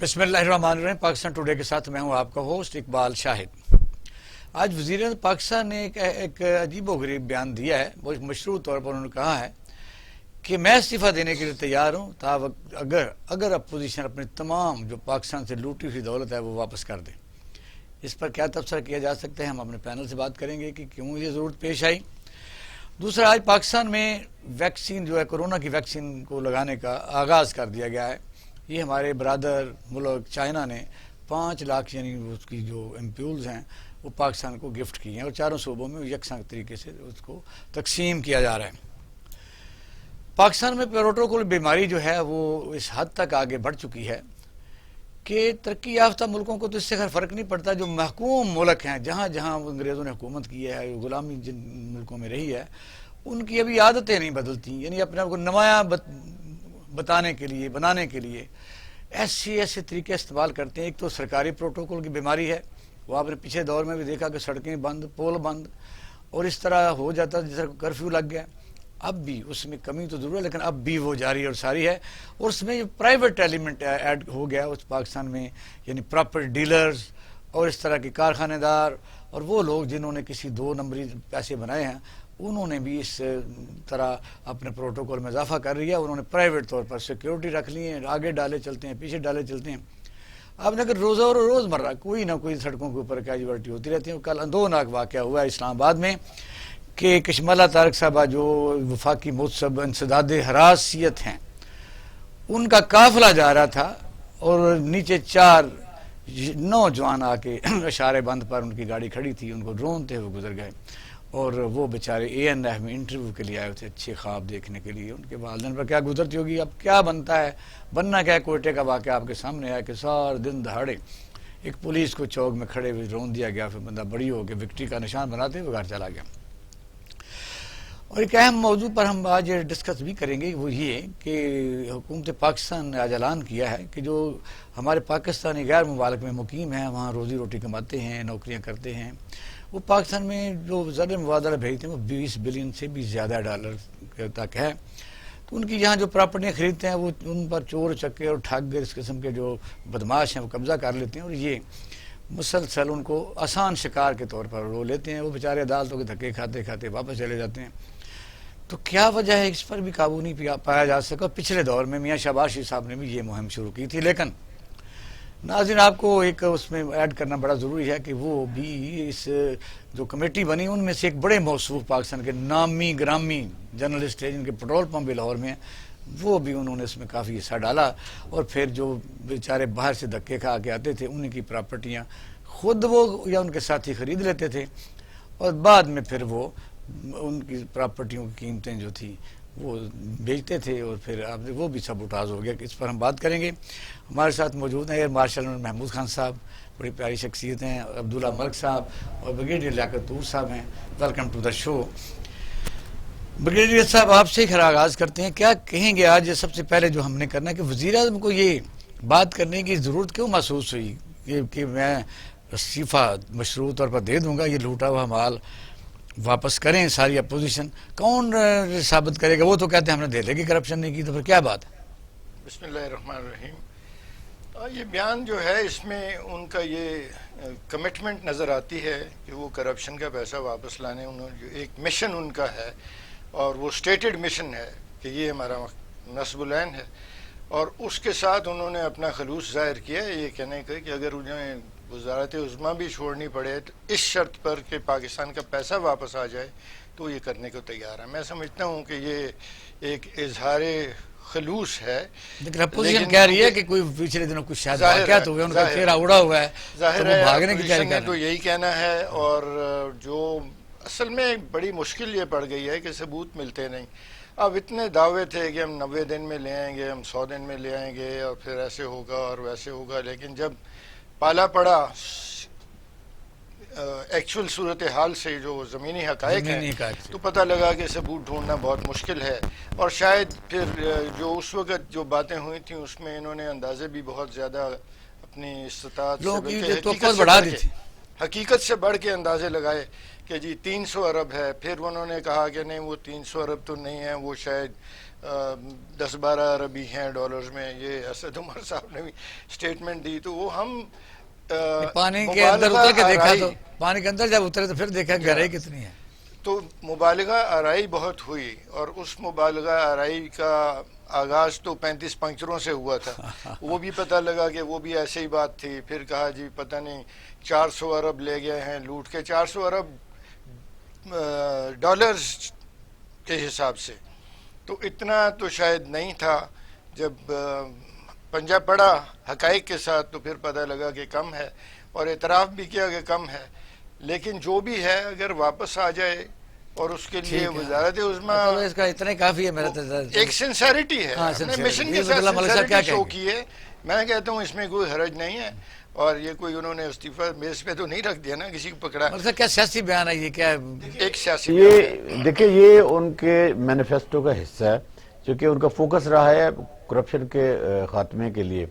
بسم اللہ الرحمن الرحیم۔ پاکستان ٹوڈے کے ساتھ میں ہوں آپ کا ہوسٹ اقبال شاہد۔ آج وزیر پاکستان نے ایک عجیب و غریب بیان دیا ہے۔ وہ مشروع طور پر انہوں نے کہا ہے کہ میں استعفیٰ دینے کے لیے تیار ہوں اگر اپوزیشن اپنی تمام جو پاکستان سے لوٹی ہوئی دولت ہے وہ واپس کر دے۔ اس پر کیا تبصرہ کیا جا سکتا ہے، ہم اپنے پینل سے بات کریں گے کہ کیوں یہ ضرورت پیش آئی۔ دوسرا، آج پاکستان میں ویکسین جو ہے کورونا کی ویکسین کو لگانے کا آغاز کر دیا گیا ہے۔ یہ ہمارے برادر ملک چائنا نے 5 لاکھ یعنی اس کی جو ایمپیولز ہیں وہ پاکستان کو گفٹ کی ہیں اور چاروں صوبوں میں یکساں طریقے سے اس کو تقسیم کیا جا رہا ہے۔ پاکستان میں پروٹوکول بیماری جو ہے وہ اس حد تک آگے بڑھ چکی ہے کہ ترقی یافتہ ملکوں کو تو اس سے خیر فرق نہیں پڑتا۔ جو محکوم ملک ہیں، جہاں جہاں انگریزوں نے حکومت کی ہے، غلامی جن ملکوں میں رہی ہے، ان کی ابھی عادتیں نہیں بدلتی، یعنی اپنے آپ کو نمایاں بتانے کے لیے، بنانے کے لیے ایسے طریقے استعمال کرتے ہیں۔ ایک تو سرکاری پروٹوکول کی بیماری ہے، وہ آپ نے پچھلے دور میں بھی دیکھا کہ سڑکیں بند، پول بند اور اس طرح ہو جاتا جس طرح کرفیو لگ گیا۔ اب بھی اس میں کمی تو ضرور ہے، لیکن اب بھی وہ جاری اور ساری ہے۔ اور اس میں جو پرائیویٹ ایلیمنٹ ایڈ ہو گیا اس پاکستان میں، یعنی پراپرٹی ڈیلرز اور اس طرح کے کارخانے دار اور وہ لوگ جنہوں نے کسی 2 نمبری پیسے بنائے ہیں، انہوں نے بھی اس طرح اپنے پروٹوکول میں اضافہ کر لیا۔ انہوں نے پرائیویٹ طور پر سیکیورٹی رکھ لی ہیں، آگے ڈالے چلتے ہیں، پیچھے ڈالے چلتے ہیں۔ اب اگر روزمرہ کوئی نہ کوئی سڑکوں کے اوپر کیجوالٹی ہوتی رہتی ہے۔ کل اندوناک واقعہ ہوا ہے اسلام آباد میں کہ کشمالہ طارق صاحبہ جو وفاقی متسب انسداد حراسیت ہیں، ان کا قافلہ جا رہا تھا اور نیچے 4 نوجوان آ کے اشارے بند پر ان کی گاڑی کھڑی تھی، ان کو ڈرونتے ہوئے گزر گئے اور وہ بیچارے ANF میں انٹرویو کے لیے آئے تھے، اچھے خواب دیکھنے کے لیے۔ ان کے والدین پر کیا گزرتی ہوگی، اب کیا بنتا ہے، بننا کیا ہے۔ کوئٹے کا واقعہ آپ کے سامنے آیا کہ سارے دن دہاڑے ایک پولیس کو چوک میں کھڑے ہوئے رون دیا گیا، پھر بندہ بڑی ہو کے وکٹری کا نشان بناتے ہوئے گھر چلا گیا۔ اور ایک اہم موضوع پر ہم آج ڈسکس بھی کریں گے، وہ یہ کہ حکومت پاکستان نے آج اعلان کیا ہے کہ جو ہمارے پاکستانی غیر ممالک میں مقیم ہیں، وہاں روزی روٹی کماتے ہیں، نوکریاں کرتے ہیں، وہ پاکستان میں جو زر مبادلہ بھیجتے ہیں وہ 20 بلین سے بھی زیادہ ڈالر تک ہے۔ تو ان کی یہاں جو پراپرٹیاں خریدتے ہیں وہ ان پر چور چکے اور ٹھگ اس قسم کے جو بدماش ہیں وہ قبضہ کر لیتے ہیں اور یہ مسلسل ان کو آسان شکار کے طور پر رو لیتے ہیں۔ وہ بیچارے عدالتوں کے دھکے کھاتے کھاتے واپس چلے جاتے ہیں۔ تو کیا وجہ ہے اس پر بھی قابو نہیں پایا جا سکا۔ پچھلے دور میں میاں شہباز شریف صاحب نے بھی یہ مہم شروع کی تھی، لیکن ناظرین آپ کو ایک اس میں ایڈ کرنا بڑا ضروری ہے کہ وہ بھی اس جو کمیٹی بنی ان میں سے ایک بڑے موصوف پاکستان کے نامی گرامی جرنلسٹ ہیں جن کے پٹرول پمپ بھی لاہور میں ہیں، وہ بھی انہوں نے اس میں کافی حصہ ڈالا اور پھر جو بیچارے باہر سے دھکے کھا کے آتے تھے ان کی پراپرٹیاں خود وہ یا ان کے ساتھی خرید لیتے تھے اور بعد میں پھر وہ ان کی پراپرٹیوں کی قیمتیں جو تھی وہ بیچتے تھے اور پھر اب وہ بھی سبوٹاژ ہو گیا۔ اس پر ہم بات کریں گے۔ ہمارے ساتھ موجود ہیں ایئر مارشل محمود خان صاحب، بڑی پیاری شخصیت ہیں، عبداللہ ملک صاحب اور بریگیڈیئر لیاقت طور صاحب ہیں۔ Welcome to the show. Brigadier صاحب آپ سے خیر آغاز کرتے ہیں، کیا کہیں گے آج سب سے پہلے جو ہم نے کرنا ہے کہ وزیر اعظم کو یہ بات کرنے کی ضرورت کیوں محسوس ہوئی کہ میں استعفیٰ مشروع طور پر دے دوں گا، یہ لوٹا ہوا مال واپس کریں ساری اپوزیشن، کون ثابت کرے گا؟ وہ تو کہتے ہیں ہم نے دہلی کی کرپشن نہیں کی، تو پھر کیا بات ہے؟ بسم اللہ الرحمن الرحیم۔ یہ بیان جو ہے اس میں ان کا یہ کمٹمنٹ نظر آتی ہے کہ وہ کرپشن کا پیسہ واپس لانے جو ایک مشن ان کا ہے اور وہ سٹیٹڈ مشن ہے کہ یہ ہمارا نصب العین ہے، اور اس کے ساتھ انہوں نے اپنا خلوص ظاہر کیا ہے یہ کہنے کا کہ اگر انہیں وزارت عظمیٰ بھی چھوڑنی پڑے تو اس شرط پر کہ پاکستان کا پیسہ واپس آ جائے تو یہ کرنے کو تیار ہے۔ میں سمجھتا ہوں کہ یہ ایک اظہار خلوص ہے، لیکن اپوزیشن کہہ رہی ہے کہ کوئی پچھلے دنوں کچھ شاید واقعات ہوئے، ان کا چہرہ اڑا ہوا ہے، ظاہر تو وہ ہے بھاگنے کی تیاری اپوزیشن کر نے رہے تو ہیں۔ یہی کہنا ہے، اور جو اصل میں بڑی مشکل یہ پڑ گئی ہے کہ ثبوت ملتے نہیں۔ اب اتنے دعوے تھے کہ ہم 90 دن میں لے آئیں گے، ہم 100 دن میں لے آئیں گے اور پھر ایسے ہوگا اور ویسے ہوگا، لیکن جب پالا پڑا ایکچول صورتحال سے جو زمینی حقائق ہیں تو پتہ لگا کہ ثبوت ڈھونڈنا بہت مشکل ہے، اور شاید پھر جو اس وقت جو باتیں ہوئی تھیں اس میں انہوں نے اندازے بھی بہت زیادہ اپنی استطاعت سے لوگوں کی بلکہ توقع حقیقت سے بڑھا بڑھ دی کے تھی۔ حقیقت سے بڑھ کے اندازے لگائے کہ جی 300 ارب ہے، پھر انہوں نے کہا کہ نہیں وہ 300 ارب تو نہیں ہے، وہ شاید 10-12 ارب ہی ہیں ڈالرز میں. یہ اسد عمر صاحب نے بھی اسٹیٹمنٹ دی. تو وہ ہم پانی کے اندر اتر کے دیکھا آرائی، تو پانی کے اندر جب اترے تو پھر دیکھا گہرائی کتنی ہے. تو مبالغہ آرائی بہت ہوئی، اور اس مبالغہ آرائی کا آغاز تو 35 پنکچروں سے ہوا تھا. وہ بھی پتہ لگا کہ وہ بھی ایسے ہی بات تھی. پھر کہا جی پتہ نہیں 400 ارب لے گئے ہیں لوٹ کے، 400 ارب ڈالرز کے حساب سے. تو اتنا تو شاید نہیں تھا. جب پنجہ پڑا حقائق کے ساتھ تو پھر پتہ لگا کہ کم ہے، اور اعتراف بھی کیا کہ کم ہے. لیکن جو بھی ہے اگر واپس آ جائے، اور اس کے لیے وزارت عظمیٰ اس کا اتنا ہی کافی ہے میرا ایک سنسیریٹی ہے، اپنے مشن کے ساتھ سنسیریٹی شو کی ہے. میں کہتا ہوں اس میں کوئی حرج نہیں ہے. اور یہ کوئی انہوں نے استعفیٰ میز پہ تو نہیں رکھ دیا نا، کسی کو پکڑا. کیا سیاسی بیان ہے یہ؟ کیا ایک سیاسی بیان ہے. یہ دیکھیں یہ ان کے مینیفیسٹو کا حصہ ہے، چونکہ ان کا فوکس رہا ہے کرپشن کے خاتمے کے لیے.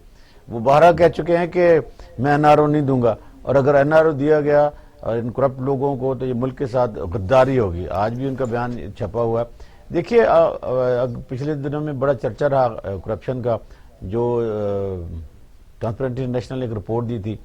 وہ بارہا کہہ چکے ہیں کہ میں این آر او نہیں دوں گا، اور اگر این آر او دیا گیا ان کرپٹ لوگوں کو تو یہ ملک کے ساتھ غداری ہوگی. آج بھی ان کا بیان چھپا ہوا ہے. دیکھیے پچھلے دنوں میں بڑا چرچا رہا کرپشن کا، جو ٹرانسپیرنسی انٹرنیشنل نے ایک رپورٹ دی تھی.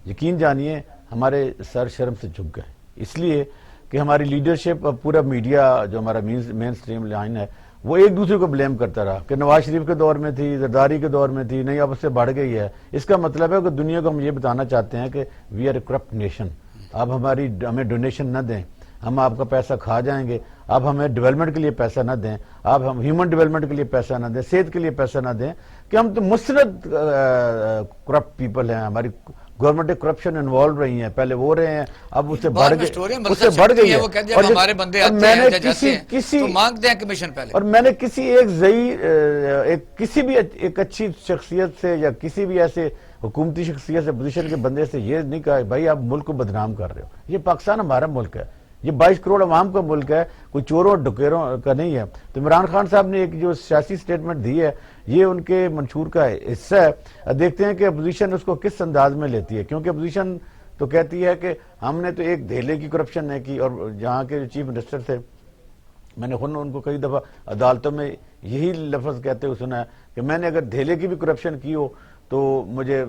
یقین جانیے ہمارے سر شرم سے جھک گئے، اس لیے کہ ہماری لیڈرشپ، پورا میڈیا جو ہمارا مین سٹریم لائن ہے، وہ ایک دوسرے کو بلیم کرتا رہا کہ نواز شریف کے دور میں تھی، زرداری کے دور میں تھی، نہیں اب اس سے بڑھ گئی ہے. اس کا مطلب ہے کہ دنیا کو ہم یہ بتانا چاہتے ہیں کہ we are a corrupt nation. اب ہمیں ڈونیشن نہ دیں، ہم آپ کا پیسہ کھا جائیں گے. اب ہمیں ڈیولپمنٹ کے لیے پیسہ نہ دیں، اب ہم ہیومن ڈیولپمنٹ کے لیے پیسہ نہ دیں، صحت کے لیے پیسہ نہ دیں، کہ ہم تو مستند کرپٹ پیپل ہیں. ہماری گورنمنٹ کرپشن انوالو رہی ہیں، پہلے وہ رہے ہیں، اب اس سے بڑھ گئی ہے. اور میں نے کسی بھی ایک اچھی شخصیت سے یا کسی بھی ایسے حکومتی شخصیت سے، پوزیشن کے بندے سے یہ نہیں کہا بھائی آپ ملک کو بدنام کر رہے ہو. یہ پاکستان ہمارا ملک ہے، یہ 22 کروڑ عوام کا ملک ہے، کوئی چوروں اور ڈکیروں کا نہیں ہے. تو عمران خان صاحب نے ایک جو سیاسی سٹیٹمنٹ دی ہے، یہ ان کے منشور کا حصہ ہے. دیکھتے ہیں کہ اپوزیشن اس کو کس انداز میں لیتی ہے، کیونکہ اپوزیشن تو کہتی ہے کہ ہم نے تو ایک دھیلے کی کرپشن نہیں کی. اور جہاں کے جو چیف منسٹر تھے، میں نے خود ان کو کئی دفعہ عدالتوں میں یہی لفظ کہتے ہوئے سنا ہے کہ میں نے اگر دھیلے کی بھی کرپشن کی ہو تو مجھے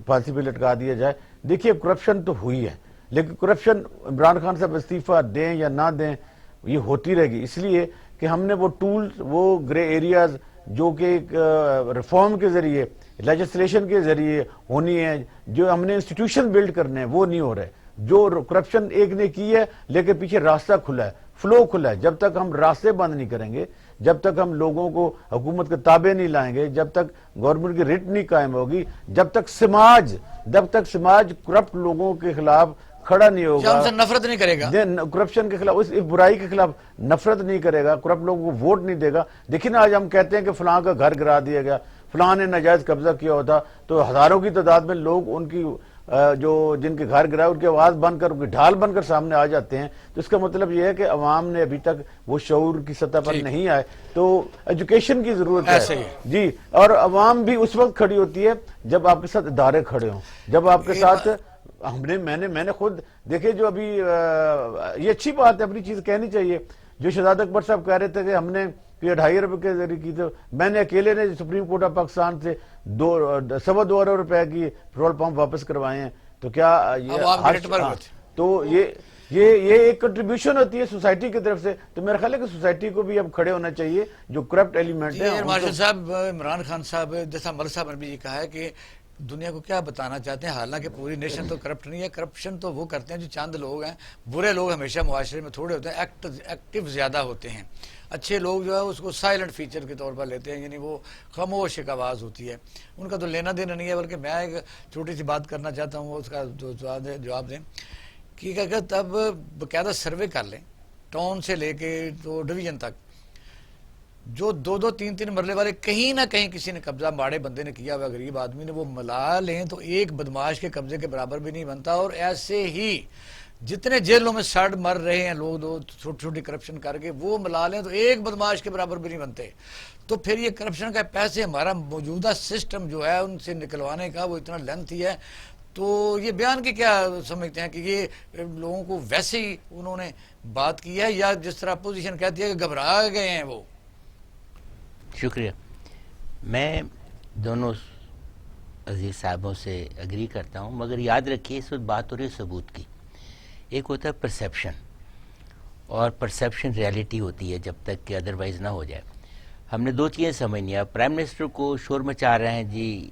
پھانسی پہ لٹکا دیا جائے. دیکھیے کرپشن تو ہوئی ہے، لیکن کرپشن عمران خان صاحب استعفیٰ دیں یا نہ دیں یہ ہوتی رہے گی، اس لیے کہ ہم نے وہ ٹولز، وہ گرے ایریاز جو کہ ایک ریفارم کے ذریعے، لیجسلیشن کے ذریعے ہونی ہے، جو ہم نے انسٹیٹیوشن بلڈ کرنے ہیں وہ نہیں ہو رہے. جو کرپشن ایک نے کی ہے لیکن پیچھے راستہ کھلا ہے، فلو کھلا ہے. جب تک ہم راستے بند نہیں کریں گے، جب تک ہم لوگوں کو حکومت کے تابع نہیں لائیں گے، جب تک گورنمنٹ کی ریٹ نہیں قائم ہوگی، جب تک سماج کرپٹ لوگوں کے خلاف کھڑا نہیں ہوگا، نفرت نہیں کرے گا، کرپشن کے خلاف، اس برائی کے خلاف نفرت نہیں کرے گا، کرپٹ لوگوں کو ووٹ نہیں دے گا. دیکھیں نا آج ہم کہتے ہیں کہ فلاں کا گھر گرا دیا گیا، فلاں نے ناجائز قبضہ کیا ہوتا، تو ہزاروں کی تعداد میں لوگ ان کی جو جن کے گھر گرا ان کی آواز بن کر، ان کی ڈھال بن کر سامنے آ جاتے ہیں. تو اس کا مطلب یہ ہے کہ عوام نے ابھی تک وہ شعور کی سطح پر نہیں آئے. تو ایجوکیشن کی ضرورت ہے جی. اور عوام بھی اس وقت کھڑی ہوتی ہے جب آپ کے ساتھ ادارے کھڑے ہوں، جب آپ کے ساتھ میں نے خود دیکھے جو ابھی یہ اچھی بات ہے، اپنی چیز کہنی چاہیے. جو شہزاد اکبر صاحب کہہ رہے تھے کہ ہم نے 2.5 ارب کے ذریعے کی، تو میں نے اکیلے نے سپریم کورٹ آف پاکستان سے 2.25 ارب روپے کی پیٹرول پمپ واپس کروائے ہیں. تو کیا یہ ایک کنٹریبیوشن ہوتی ہے سوسائٹی کی طرف سے. تو میرا خیال ہے کہ سوسائٹی کو بھی اب کھڑے ہونا چاہیے جو کرپٹ ایلیمنٹ ہے. مارشل صاحب، عمران خان صاحب جیسا ملک صاحب نے بھی یہ کہا ہے کہ دنیا کو کیا بتانا چاہتے ہیں، حالانکہ پوری نیشن تو کرپٹ نہیں ہے. کرپشن تو وہ کرتے ہیں جو چاند لوگ ہیں. برے لوگ ہمیشہ معاشرے میں تھوڑے ہوتے ہیں، ایکٹیو زیادہ ہوتے ہیں. اچھے لوگ جو ہے اس کو سائلنٹ فیچر کے طور پر لیتے ہیں، یعنی وہ خاموش ایک آواز ہوتی ہے، ان کا تو لینا دینا نہیں ہے. بلکہ میں ایک چھوٹی سی بات کرنا چاہتا ہوں، اس کا جواب دیں کہ اگر تب باقاعدہ سروے کر لیں ٹاؤن سے لے کے تو ڈویژن تک، جو 2-3 مرلے والے کہیں نہ کہیں کسی نے قبضہ ماڑے بندے نے کیا ہوا، غریب آدمی نے، وہ ملا لیں تو ایک بدماش کے قبضے کے برابر بھی نہیں بنتا. اور ایسے ہی جتنے جیلوں میں سڑ مر رہے ہیں لوگ چھوٹی چھوٹی کرپشن کر کے، وہ ملا لیں تو ایک بدماش کے برابر بھی نہیں بنتے. تو پھر یہ کرپشن کا پیسے ہمارا موجودہ سسٹم جو ہے ان سے نکلوانے کا وہ اتنا لینتھی ہے. تو یہ بیان کے کیا سمجھتے ہیں کہ یہ لوگوں کو ویسے ہی انہوں نے بات کی ہے یا جس طرح اپوزیشن کہتی ہے کہ گھبرا گئے ہیں وہ؟ شکریہ. میں دونوں عزیز صاحبوں سے اگری کرتا ہوں، مگر یاد رکھیے اس وقت بات ہو رہی ہے ثبوت کی. ایک ہوتا ہے پرسیپشن، اور پرسیپشن ریالٹی ہوتی ہے جب تک کہ ادروائز نہ ہو جائے. ہم نے دو چیزیں سمجھنی ہیں. پرائم منسٹر کو شور مچا رہے ہیں جی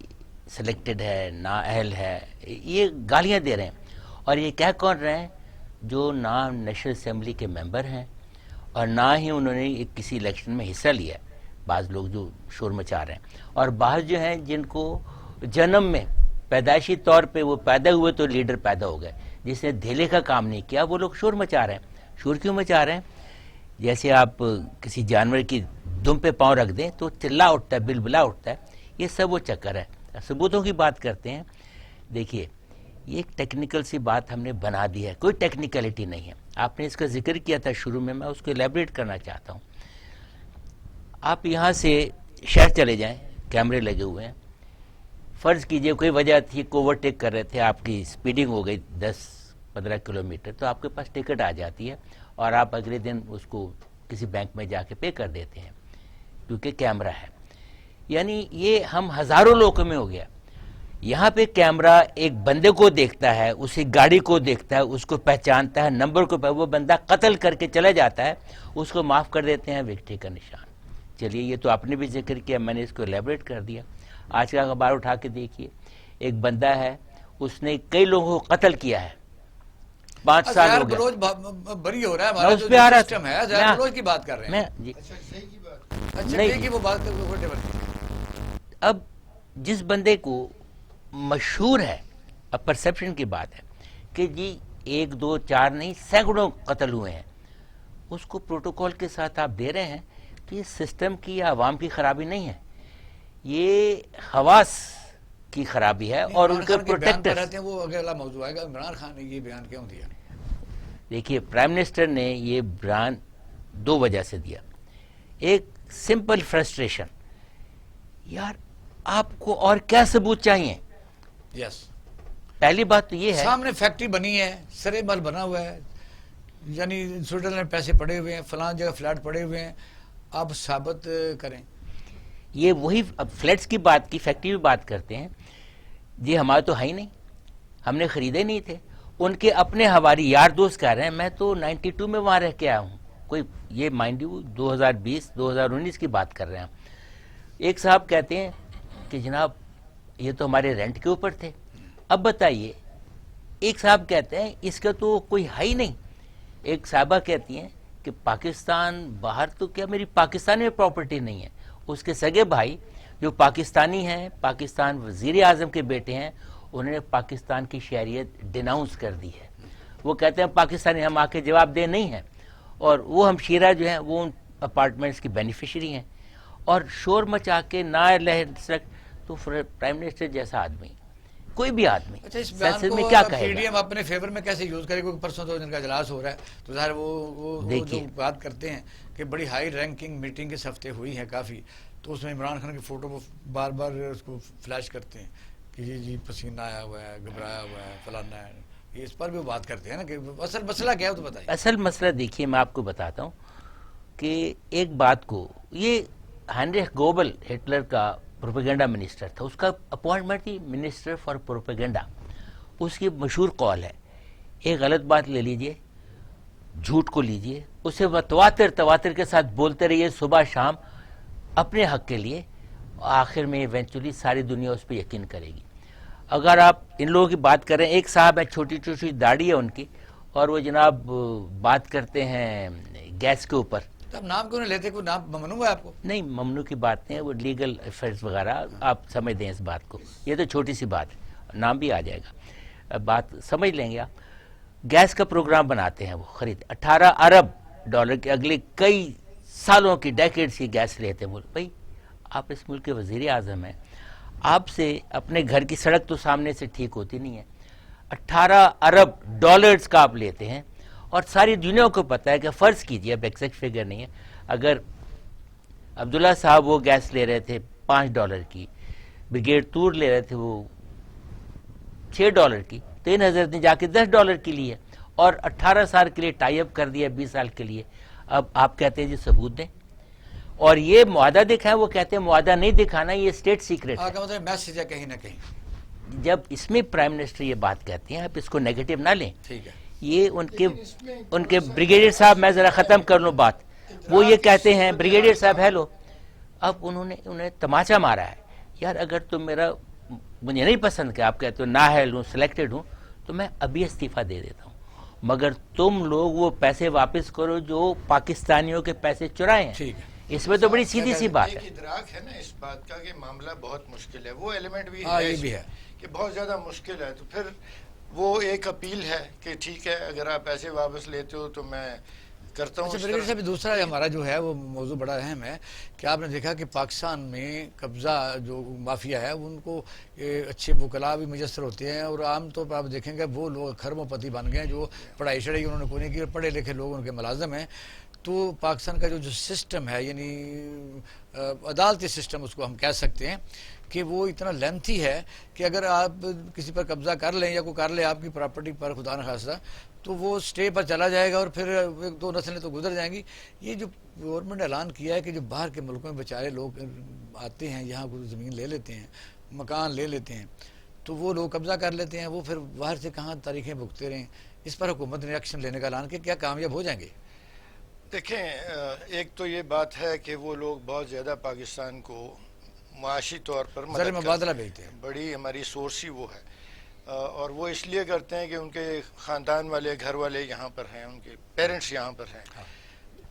سلیکٹڈ ہے، نااہل ہے، یہ گالیاں دے رہے ہیں. اور یہ کہہ کون رہے ہیں؟ جو نہ نیشنل اسمبلی کے ممبر ہیں اور نہ ہی انہوں نے کسی الیکشن میں حصہ لیا ہے. بعض لوگ جو شور مچا رہے ہیں، اور بعض جو ہیں جن کو جنم میں پیدائشی طور پہ وہ پیدا ہوئے تو لیڈر پیدا ہو گئے، جس نے دھیلے کا کام نہیں کیا، وہ لوگ شور مچا رہے ہیں. شور کیوں مچا رہے ہیں؟ جیسے آپ کسی جانور کی دم پہ پاؤں رکھ دیں تو چلا اٹھتا ہے، بلبلا اٹھتا ہے. یہ سب وہ چکر ہے. ثبوتوں کی بات کرتے ہیں. دیکھیے یہ ایک ٹیکنیکل سی بات ہم نے بنا دی ہے، کوئی ٹیکنیکلٹی نہیں ہے. آپ نے اس کا ذکر کیا تھا شروع میں اس کو ایلیبریٹ کرنا چاہتا ہوں. آپ یہاں سے شہر چلے جائیں، کیمرے لگے ہوئے ہیں. فرض کیجئے کوئی وجہ تھی کہ اوورٹیک کر رہے تھے، آپ کی سپیڈنگ ہو گئی 10-15 کلومیٹر، تو آپ کے پاس ٹکٹ آ جاتی ہے اور آپ اگلے دن اس کو کسی بینک میں جا کے پے کر دیتے ہیں کیونکہ کیمرہ ہے. یعنی یہ ہم ہزاروں لوگوں میں ہو گیا. یہاں پہ کیمرہ ایک بندے کو دیکھتا ہے، اسی گاڑی کو دیکھتا ہے، اس کو پہچانتا ہے، نمبر کو وہ بندہ قتل کر کے چلا جاتا ہے، اس کو معاف کر دیتے ہیں وکٹری کا نشان. چلیے یہ تو آپ نے بھی ذکر کیا، میں نے اس کو ایلیبریٹ کر دیا. آج کا اخبار اٹھا کے دیکھیے، ایک بندہ ہے اس نے کئی لوگوں کو قتل کیا ہے، 5 سال ہو گئے. بلوچ بری ہو رہا ہے، میں ہمارا اس جو پہ آ رہا تھا. سسٹم ہے زہر بلوچ کی بات کر رہے ہیں. جی اچھا صحیح کی بات. اچھا نہیں ٹھیک ہے، وہ بات اب جس بندے کو مشہور ہے، اب پرسیپشن کی بات ہے کہ جی 1 2 4 نہیں سینکڑوں قتل ہوئے ہیں، اس کو پروٹوکول کے ساتھ آپ دے رہے ہیں. تو یہ سسٹم کی یا عوام کی خرابی نہیں ہے، یہ خواص کی خرابی ہے اور ان کے پروٹیکٹر رہتے ہیں. وہ اگلا موضوع آئے گا. عمران خان نے یہ بیان کیوں دیا؟ دیکھیے پرائم منسٹر نے یہ بیان 2 وجہ سے دیا. ایک سمپل فرسٹریشن، یار آپ کو اور کیا ثبوت چاہیے؟ یس، پہلی بات تو یہ ہے سامنے فیکٹری بنی ہے، سرے مال بنا ہوا ہے، یعنی سوئٹزرلینڈ میں پیسے پڑے ہوئے ہیں، فلاں جگہ فلیٹ پڑے ہوئے ہیں، آپ ثابت کریں. یہ وہی اب فلیٹس کی بات کی، فیکٹری بھی بات کرتے ہیں. جی ہمارا تو ہے ہی نہیں، ہم نے خریدے نہیں تھے. ان کے اپنے ہماری یار دوست کہہ رہے ہیں میں تو 92 میں وہاں رہ کے آیا ہوں. کوئی یہ مائنڈ یو 2020-2019 کی بات کر رہے ہیں. ایک صاحب کہتے ہیں کہ جناب یہ تو ہمارے رینٹ کے اوپر تھے. اب بتائیے، ایک صاحب کہتے ہیں اس کا تو کوئی ہے ہی نہیں. ایک صاحبہ کہتی ہیں کہ پاکستان باہر تو کیا میری پاکستان میں پراپرٹی نہیں ہے. اس کے سگے بھائی جو پاکستانی ہیں، پاکستان وزیر اعظم کے بیٹے ہیں، انہوں نے پاکستان کی شہریت ڈیناؤنس کر دی ہے. وہ کہتے ہیں پاکستانی ہم آ کے جواب دہ نہیں ہیں، اور وہ ہمشیرہ جو ہیں وہ ان اپارٹمنٹس کی بینیفیشری ہیں. اور شور مچا کے نہ تو پرائم منسٹر جیسا آدمی، کوئی بھی آدمی اچھا اس بیان سیاست کو میں کیا پی کہے ڈی گا؟ ایم اپنے فیور میں کیسے یوز کرے؟ کیونکہ پرسوں تو جن کا اجلاس ہو رہا ہے تو ظاہر وہ جو دیکھیے بات کرتے ہیں کہ بڑی ہائی رینکنگ میٹنگ اس ہفتے ہوئی ہے کافی، تو اس میں عمران خان کی فوٹو کو بار بار اس کو فلیش کرتے ہیں کہ جی پسینہ آیا ہوا ہے، گھبرایا ہوا ہے، فلانا ہے. یہ اس پر بھی وہ بات کرتے ہیں نا کہ اصل مسئلہ کیا ہے تو بتائیے. اصل مسئلہ دیکھیے میں آپ کو بتاتا ہوں کہ ایک بات کو، یہ ہینریخ گوبل ہٹلر کا پروپیگنڈا منسٹر تھا، اس کا اپوائنٹمنٹ تھی منسٹر فار پروپیگنڈا. اس کی مشہور قول ہے، ایک غلط بات لے لیجئے، جھوٹ کو لیجئے، اسے تواتر کے ساتھ بولتے رہیے صبح شام اپنے حق کے لیے، آخر میں ایونچولی ساری دنیا اس پہ یقین کرے گی. اگر آپ ان لوگوں کی بات کریں، ایک صاحب ہے چھوٹی چھوٹی داڑھی ہے ان کی، اور وہ جناب بات کرتے ہیں گیس کے اوپر. تو آپ نام کیوں نہیں لیتے؟ کوئی نام ممنوع ہے آپ کو؟ نہیں ممنوع کی بات نہیں ہے، وہ لیگل افیئرز وغیرہ آپ سمجھ دیں اس بات کو. یہ تو چھوٹی سی بات ہے، نام بھی آ جائے گا، بات سمجھ لیں گے آپ. گیس کا پروگرام بناتے ہیں، وہ خرید 18 ارب ڈالر کے اگلے کئی سالوں کی ڈیکیڈز کی گیس لیتے ہیں. بھائی آپ اس ملک کے وزیر اعظم ہیں، آپ سے اپنے گھر کی سڑک تو سامنے سے ٹھیک ہوتی نہیں ہے. 18 ارب ڈالرز کا آپ لیتے ہیں، اور ساری دنیا کو پتہ ہے کہ فرض کیجئے، اب ایگزیکٹ فگر نہیں ہے، اگر عبداللہ صاحب وہ گیس لے رہے تھے $5 کی، بریگیڈ تور لے رہے تھے وہ $6 کی, تو ان حضرت نے جا کے $10 کی لی ہے اور 18 سال کے لیے ٹائی اپ کر دیا, 20 سال کے لیے. اب آپ کہتے ہیں جی ثبوت دیں, اور یہ معاہدہ دکھائیں, وہ کہتے ہیں معاہدہ نہیں دکھانا, یہ اسٹیٹ سیکرٹ ہے. مطلب میسج ہے کہیں نہ کہیں. جب اس میں پرائم منسٹر یہ بات کہتے ہیں, آپ اس کو نیگیٹو نہ لیں. ٹھیک ہے, یہ ان کے بریگیڈیئر صاحب, میں ذرا ختم کر لوں بات, وہ یہ کہتے ہیں بریگیڈیئر صاحب ہیلو, اب انہیں تماچا مارا ہے, یار اگر تم میرا مجھے نہیں پسند کہ آپ کہتے ہو نااہل ہوں, سلیکٹڈ ہوں, تو میں ابھی استعفیٰ دے دیتا ہوں, مگر تم لوگ وہ پیسے واپس کرو جو پاکستانیوں کے پیسے چرائے ہیں. ٹھیک ہے, اس میں تو بڑی سیدھی سی بات ہے. ایک ادراک ہے نا اس بات کا کہ معاملہ بہت مشکل ہے, وہ ایلیمنٹ بھی ہاں ہے, یہ بھی ہے کہ بہت زیادہ مشکل ہے. تو پھر وہ ایک اپیل ہے کہ ٹھیک ہے اگر آپ پیسے واپس لیتے ہو تو میں کرتا ہوں. اچھا بریگیڈیئر صاحب, دوسرا ہمارا جو ہے وہ موضوع بڑا اہم ہے کہ آپ نے دیکھا کہ پاکستان میں قبضہ جو مافیا ہے ان کو اچھے وکلاء بھی میسر ہوتے ہیں, اور عام طور پر آپ دیکھیں گے وہ لوگ کھربوں پتی بن گئے ہیں جو پڑھائی شڑھائی انہوں نے کوئی نہیں کی, اور پڑھے لکھے لوگ ان کے ملازم ہیں. تو پاکستان کا جو سسٹم ہے, یعنی عدالتی سسٹم اس کو ہم کہہ سکتے ہیں, کہ وہ اتنا لینتھی ہے کہ اگر آپ کسی پر قبضہ کر لیں یا کوئی کر لے آپ کی پراپرٹی پر خدا نخواستہ, تو وہ سٹے پر چلا جائے گا اور پھر 1-2 نسلیں تو گزر جائیں گی. یہ جو گورنمنٹ نے اعلان کیا ہے کہ جو باہر کے ملکوں میں بیچارے لوگ آتے ہیں, یہاں کوئی زمین لے لیتے ہیں, مکان لے لیتے ہیں, تو وہ لوگ قبضہ کر لیتے ہیں, وہ پھر باہر سے کہاں تاریخیں بھگتے رہیں. اس پر حکومت نے ایکشن لینے کا اعلان کیا, کیا کامیاب ہو جائیں گے؟ دیکھیں, ایک تو یہ بات ہے کہ وہ لوگ بہت زیادہ پاکستان کو معاشی طور پر زر مبادلہ بھیجتے ہیں, بڑی ہماری سورس ہی وہ ہے, اور وہ اس لیے کرتے ہیں کہ ان کے خاندان والے, گھر والے یہاں پر ہیں, ان کے پیرنٹس یہاں پر ہیں.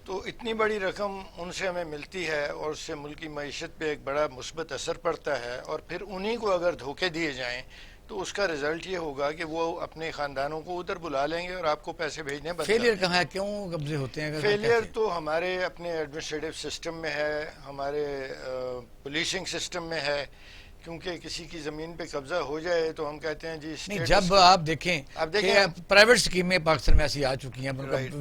تو اتنی بڑی رقم ان سے ہمیں ملتی ہے اور اس سے ملکی معیشت پہ ایک بڑا مثبت اثر پڑتا ہے, اور پھر انہی کو اگر دھوکے دیے جائیں تو اس کا رزلٹ یہ ہوگا کہ وہ اپنے خاندانوں کو ادھر بلا لیں گے اور آپ کو پیسے بھیجنے بند. فیلئر کہاں ہے, کیوں قبضے ہوتے ہیں؟ فیلئر تو ہمارے اپنے ایڈمنسٹریٹو سسٹم میں ہے, ہمارے پولیسنگ سسٹم میں ہے, کیونکہ کسی کی زمین پہ قبضہ ہو جائے تو ہم کہتے ہیں جی نہیں, جب آپ دیکھیں کہ پرائیویٹ سکیمیں پاکستان میں ایسی آ چکی ہیں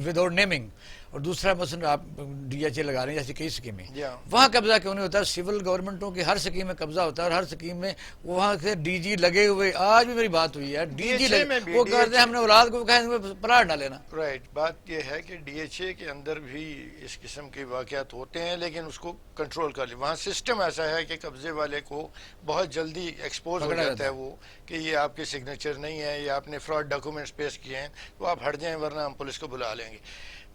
وداؤٹ نیمنگ, اور دوسرا مثلا آپ ڈی ایچ اے لگا رہے ہیں جیسی کئی اسکیمیں, وہاں قبضہ کیوں نہیں ہوتا؟ سول گورنمنٹوں کی ہر اسکیم میں قبضہ ہوتا ہے, اور ہر اسکیم میں وہاں سے ڈی جی لگے ہوئے, آج بھی میری بات ہوئی ہے, ڈی جی وہ کہتے ہیں ہم نے اولاد کو کہیں پلاٹ نہ لینا. رائٹ, بات یہ ہے کہ ڈی ایچ اے کے اندر بھی اس قسم کے واقعات ہوتے ہیں, لیکن اس کو کنٹرول کر لیں. وہاں سسٹم ایسا ہے کہ قبضے والے کو بہت جلدی ایکسپوز ہو جاتا ہے وہ کہ یہ آپ کے سگنیچر نہیں ہے, یا آپ نے فراڈ ڈاکومنٹس پیش کیے ہیں, تو آپ ہٹ جائیں ورنہ ہم پولیس کو بلا لیں گے.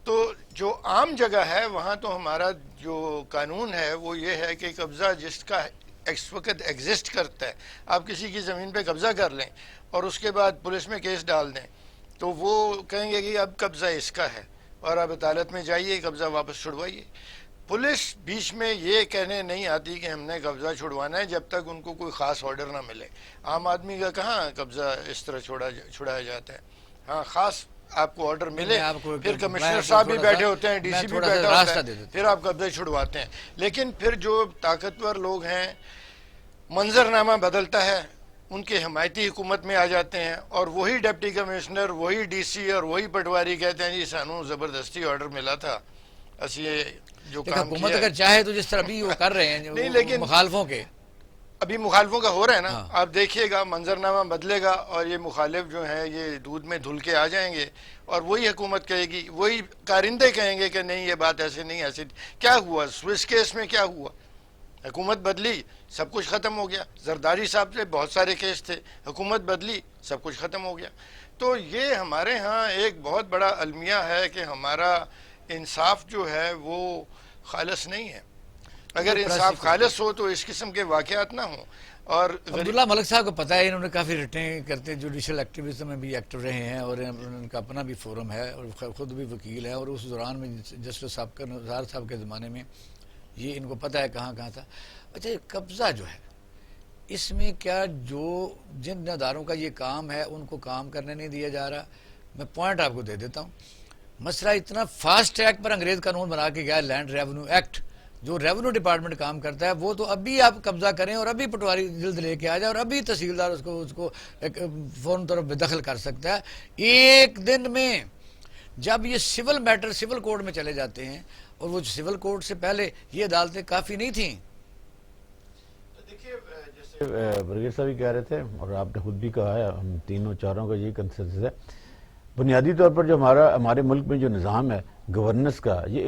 تو جو عام جگہ ہے وہاں تو ہمارا جو قانون ہے وہ یہ ہے کہ قبضہ جس کا اس وقت ایگزسٹ کرتا ہے, آپ کسی کی زمین پہ قبضہ کر لیں اور اس کے بعد پولیس میں کیس ڈال دیں, تو وہ کہیں گے کہ اب قبضہ اس کا ہے اور آپ عدالت میں جائیے, قبضہ واپس چھڑوائیے. پولیس بیچ میں یہ کہنے نہیں آتی کہ ہم نے قبضہ چھڑوانا ہے جب تک ان کو کوئی خاص آرڈر نہ ملے. عام آدمی کا کہاں قبضہ اس طرح چھڑایا جاتا ہے. ہاں, خاص آپ کو آرڈر ملے, پھر کمشنر صاحب بھی بیٹھے ہوتے ہیں, ڈی سی بھی بیٹھا ہوتا ہے, پھر آپ قبضے چھڑواتے ہیں. لیکن پھر جو طاقتور لوگ ہیں, منظرنامہ بدلتا ہے, ان کے حمایتی حکومت میں آ جاتے ہیں, اور وہی ڈپٹی کمشنر, وہی ڈی سی اور وہی پٹواری کہتے ہیں جی سانو زبردستی آرڈر ملا تھا, اسی جو کام حکومت اگر چاہے تو جس طرح بھی وہ کر رہے ہیں نہیں, لیکن مخالفوں کے, ابھی مخالفوں کا ہو رہا ہے نا, آپ دیکھیے گا منظرنامہ بدلے گا اور یہ مخالف جو ہیں یہ دودھ میں دھل کے آ جائیں گے, اور وہی حکومت کہے گی, وہی کارندے کہیں گے کہ نہیں یہ بات ایسے نہیں, ایسے. کیا ہوا سوئس کیس میں, کیا ہوا؟ حکومت بدلی, سب کچھ ختم ہو گیا. زرداری صاحب سے بہت سارے کیس تھے, حکومت بدلی, سب کچھ ختم ہو گیا. تو یہ ہمارے ہاں ایک بہت بڑا المیہ ہے کہ ہمارا انصاف جو ہے وہ خالص نہیں ہے. اگر انصاف خالص ہو تو اس قسم کے واقعات نہ ہوں. اور عبداللہ ملک صاحب کو پتہ ہے, انہوں نے کافی رٹیں کرتے, جوڈیشل ایکٹیویزم میں بھی ایکٹیو رہے ہیں, اور ان کا اپنا بھی فورم ہے, اور خود بھی وکیل ہے, اور اس دوران میں جسٹس نثار صاحب کے زمانے میں یہ ان کو پتہ ہے کہاں کہاں تھا. اچھا, قبضہ جو ہے اس میں کیا جو جن اداروں کا یہ کام ہے ان کو کام کرنے نہیں دیا جا رہا؟ میں پوائنٹ آپ کو دے دیتا ہوں. مسئلہ اتنا فاسٹ ٹریک پر انگریز قانون بنا کے گیا, لینڈ ریونیو ایکٹ, جو ریونیو ڈپارٹمنٹ کام کرتا ہے وہ تو ابھی آپ قبضہ کریں اور ابھی پٹواری جلد لے کے آ جائے, اور ابھی تحصیلدار اس کو ایک فوراً طور پہ دخل کر سکتا ہے 1 دن میں. جب یہ سول میٹر سول کورٹ میں چلے جاتے ہیں, اور وہ سول کورٹ سے پہلے یہ عدالتیں کافی نہیں تھیں. دیکھیے, جیسے برگیڈ صاحب ہی کہہ رہے تھے اور آپ نے خود بھی کہا ہے، ہم تینوں چاروں کا یہی کنسنسس ہے، بنیادی طور پر جو ہمارے ملک میں جو نظام ہے گورننس کا، یہ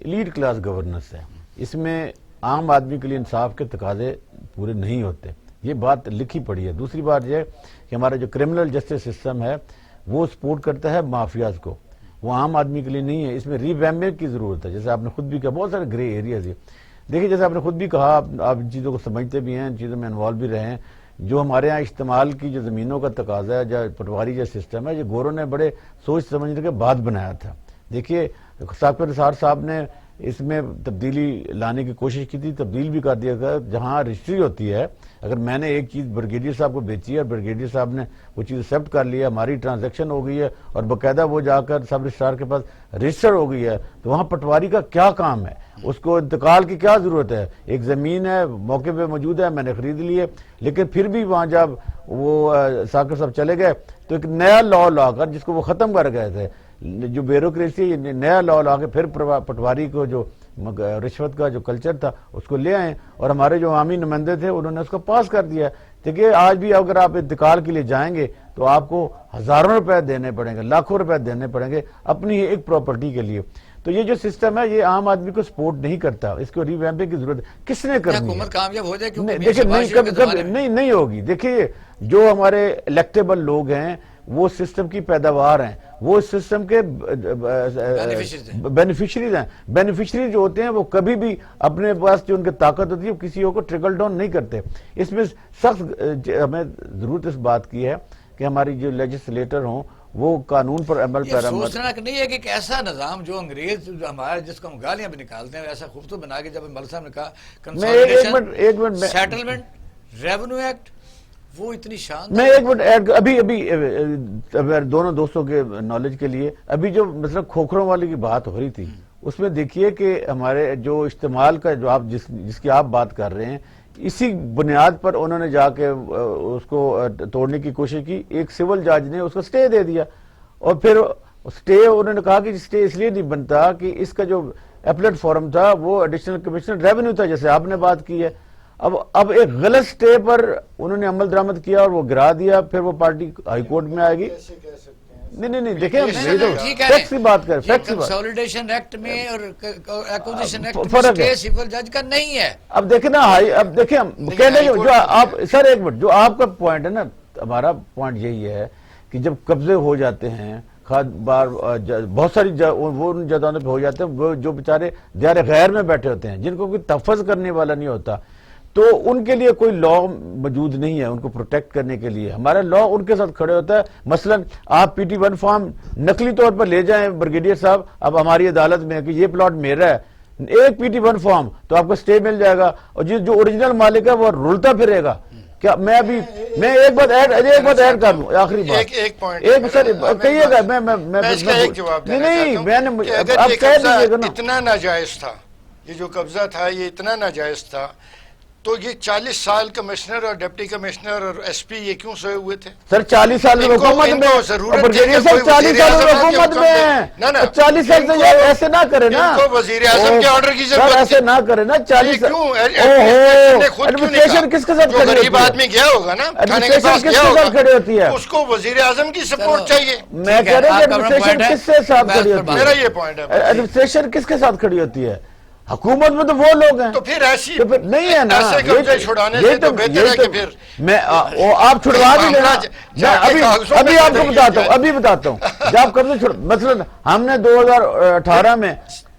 ایلیٹ کلاس گورننس ہے، اس میں عام آدمی کے لیے انصاف کے تقاضے پورے نہیں ہوتے، یہ بات لکھی پڑی ہے۔ دوسری بات یہ کہ ہمارا جو کرمنل جسٹس سسٹم ہے وہ سپورٹ کرتا ہے مافیاز کو، وہ عام آدمی کے لیے نہیں ہے، اس میں ری ویمپنگ کی ضرورت ہے، جیسے آپ نے خود بھی کہا بہت سارے گرے ایریاز ہیں۔ دیکھیے جیسے آپ نے خود بھی کہا، آپ ان چیزوں کو سمجھتے بھی ہیں، ان چیزوں میں انوالو بھی رہے ہیں، جو ہمارے ہاں استعمال کی جو زمینوں کا تقاضا ہے، جو پٹواری جو سسٹم ہے، یہ گوروں نے بڑے سوچ سمجھنے کے بعد بنایا تھا۔ دیکھیے ثاقب نثار صاحب نے اس میں تبدیلی لانے کی کوشش کی تھی، تبدیل بھی کر دیا تھا۔ جہاں رجسٹری ہوتی ہے، اگر میں نے ایک چیز بریگیڈیئر صاحب کو بیچی ہے اور بریگیڈیئر صاحب نے وہ چیز ایکسیپٹ کر لی ہے، ہماری ٹرانزیکشن ہو گئی ہے اور باقاعدہ وہ جا کر سب رجسٹرار کے پاس رجسٹر ہو گئی ہے، تو وہاں پٹواری کا کیا کام ہے؟ اس کو انتقال کی کیا ضرورت ہے؟ ایک زمین ہے، موقع پہ موجود ہے، میں نے خرید لی ہے، لیکن پھر بھی وہاں جب وہ ثاقب صاحب چلے گئے تو ایک نیا لا کر جس کو وہ ختم کر گئے تھے، جو بیوروکریسی ہے، نیا لا کے پھر پٹواری کو جو رشوت کا جو کلچر تھا اس کو لے آئے، اور ہمارے جو عوامی نمائندے تھے انہوں نے اس کو پاس کر دیا۔ دیکھیے آج بھی اگر آپ انتقال کے لیے جائیں گے تو آپ کو ہزاروں روپے دینے پڑیں گے، لاکھوں روپے دینے پڑیں گے اپنی ایک پراپرٹی کے لیے۔ تو یہ جو سسٹم ہے یہ عام آدمی کو سپورٹ نہیں کرتا، اس کو ری ویمپنگ کی ضرورت ہے۔ کس نے کرنی ہے؟ حکومت کامیاب ہو جائے دیکھیے نہیں ہوگی۔ دیکھیے جو ہمارے الیکٹیبل لوگ ہیں وہ سسٹم کی پیداوار ہیں، وہ سسٹم کے بینیفیشریز ہیں۔ بینیفیشری جو ہوتے ہیں وہ کبھی بھی اپنے پاس جو ان کی طاقت ہوتی ہے وہ کسی کو ٹریکل ڈاؤن نہیں کرتے۔ اس میں سخت ہمیں ضرورت اس بات کی ہے کہ ہماری جو لیجسلیٹر ہوں وہ قانون پر عمل پیرا۔ یہ سوچنا کہ نہیں ہے کہ ایک ایسا نظام جو انگریز جو ہمارے جس کو ہم گالیاں بھی نکالتے ہیں ایسا خوبصورت بنا کے، جب ملک صاحب نے کہا کنسالیڈیشن، سیٹلمنٹ، ریونیو ایکٹ، وہ اتنی شان۔ میں ایک منٹ ایڈ ابھی دونوں دوستوں کے نالج کے لیے، ابھی جو مثلا کھوکھروں والی کی بات ہو رہی تھی اس میں دیکھیے کہ ہمارے جو استعمال کا جو آپ جس کی آپ بات کر رہے ہیں، اسی بنیاد پر انہوں نے جا کے اس کو توڑنے کی کوشش کی۔ ایک سول جج نے اس کو سٹے دے دیا، اور پھر سٹے انہوں نے کہا کہ سٹے اس لیے نہیں بنتا کہ اس کا جو اپلیٹ فارم تھا وہ ایڈیشنل کمشنر ریونیو تھا، جیسے آپ نے بات کی ہے۔ اب ایک غلط سٹے پر انہوں نے عمل درآمد کیا اور وہ گرا دیا، پھر وہ پارٹی ہائی کورٹ میں آئے گی۔ نہیں دیکھیں فیکٹس کی بات کریں، فیکٹس کی بات۔ کنسالیڈیشن ایکٹ میں اور ایکوزیشن ایکٹ میں سٹے سول جج کا نہیں ہے۔ اب دیکھیں نا، اب دیکھیں کہنے جو آپ سر ایک منٹ، جو آپ کا پوائنٹ ہے نا، ہمارا پوائنٹ یہی ہے کہ جب قبضے ہو جاتے ہیں بہت ساری وہ ان جگہوں پہ ہو جاتے ہیں، وہ جو بیچارے دیار غیر میں بیٹھے ہوتے ہیں جن کو کوئی تحفظ کرنے والا نہیں ہوتا، تو ان کے لیے کوئی لا موجود نہیں ہے ان کو پروٹیکٹ کرنے کے لیے۔ ہمارا لا ان کے ساتھ کھڑے ہوتا ہے۔ مثلا آپ PT1 فارم نقلی طور پر لے جائیں بریگیڈیئر صاحب اب ہماری عدالت میں کہ یہ پلاٹ میرا ہے، ایک PT1 فارم تو آپ کو سٹے مل جائے گا، اور جو اوریجنل مالک ہے وہ رولتا پھرے گا۔ کیا میں ایک بات ایڈ کر دوں، آخری بات ایک سر کہیے گا، اتنا ناجائز تھا یہ جو قبضہ تھا، یہ اتنا ناجائز تھا، تو یہ 40 سال کمشنر اور ڈپٹی کمشنر اور SP یہ کیوں سوئے ہوئے تھے؟ سر 40 سال میں حکومت میں، 40 سال حکومت میں، 40 سال سے ایسے نہ کرے نا، وزیر اعظم کے آرڈر کی ضرورت، ایسے نہ کرے نا۔ 40 ایڈمنسٹریشن کس کے ساتھ کھڑی ہوتی ہے؟ غریب آدمی گیا ہوگا نا، ایڈمنسٹریشن کس کے ساتھ کھڑی ہوتی ہے؟ اس کو وزیر اعظم کی سپورٹ چاہیے۔ میں کہہ رہا ہوں ایڈمنسٹریشن کس سے ساتھ کھڑی ہوتی ہے؟ میرا یہ پوائنٹ ہے، ایڈمنسٹریشن کس کے ساتھ کھڑی ہوتی ہے؟ حکومت میں تو وہ لوگ ہیں، تو پھر ایسی نہیں ہے نا، ایسے قبضے چھڑانے سے تو بہتر ہے کہ پھر میں آپ چھڑوا بھی لینا۔ ابھی آپ کو بتاتا ہوں جب قبضے چھوڑ، مثلا ہم نے 2018 میں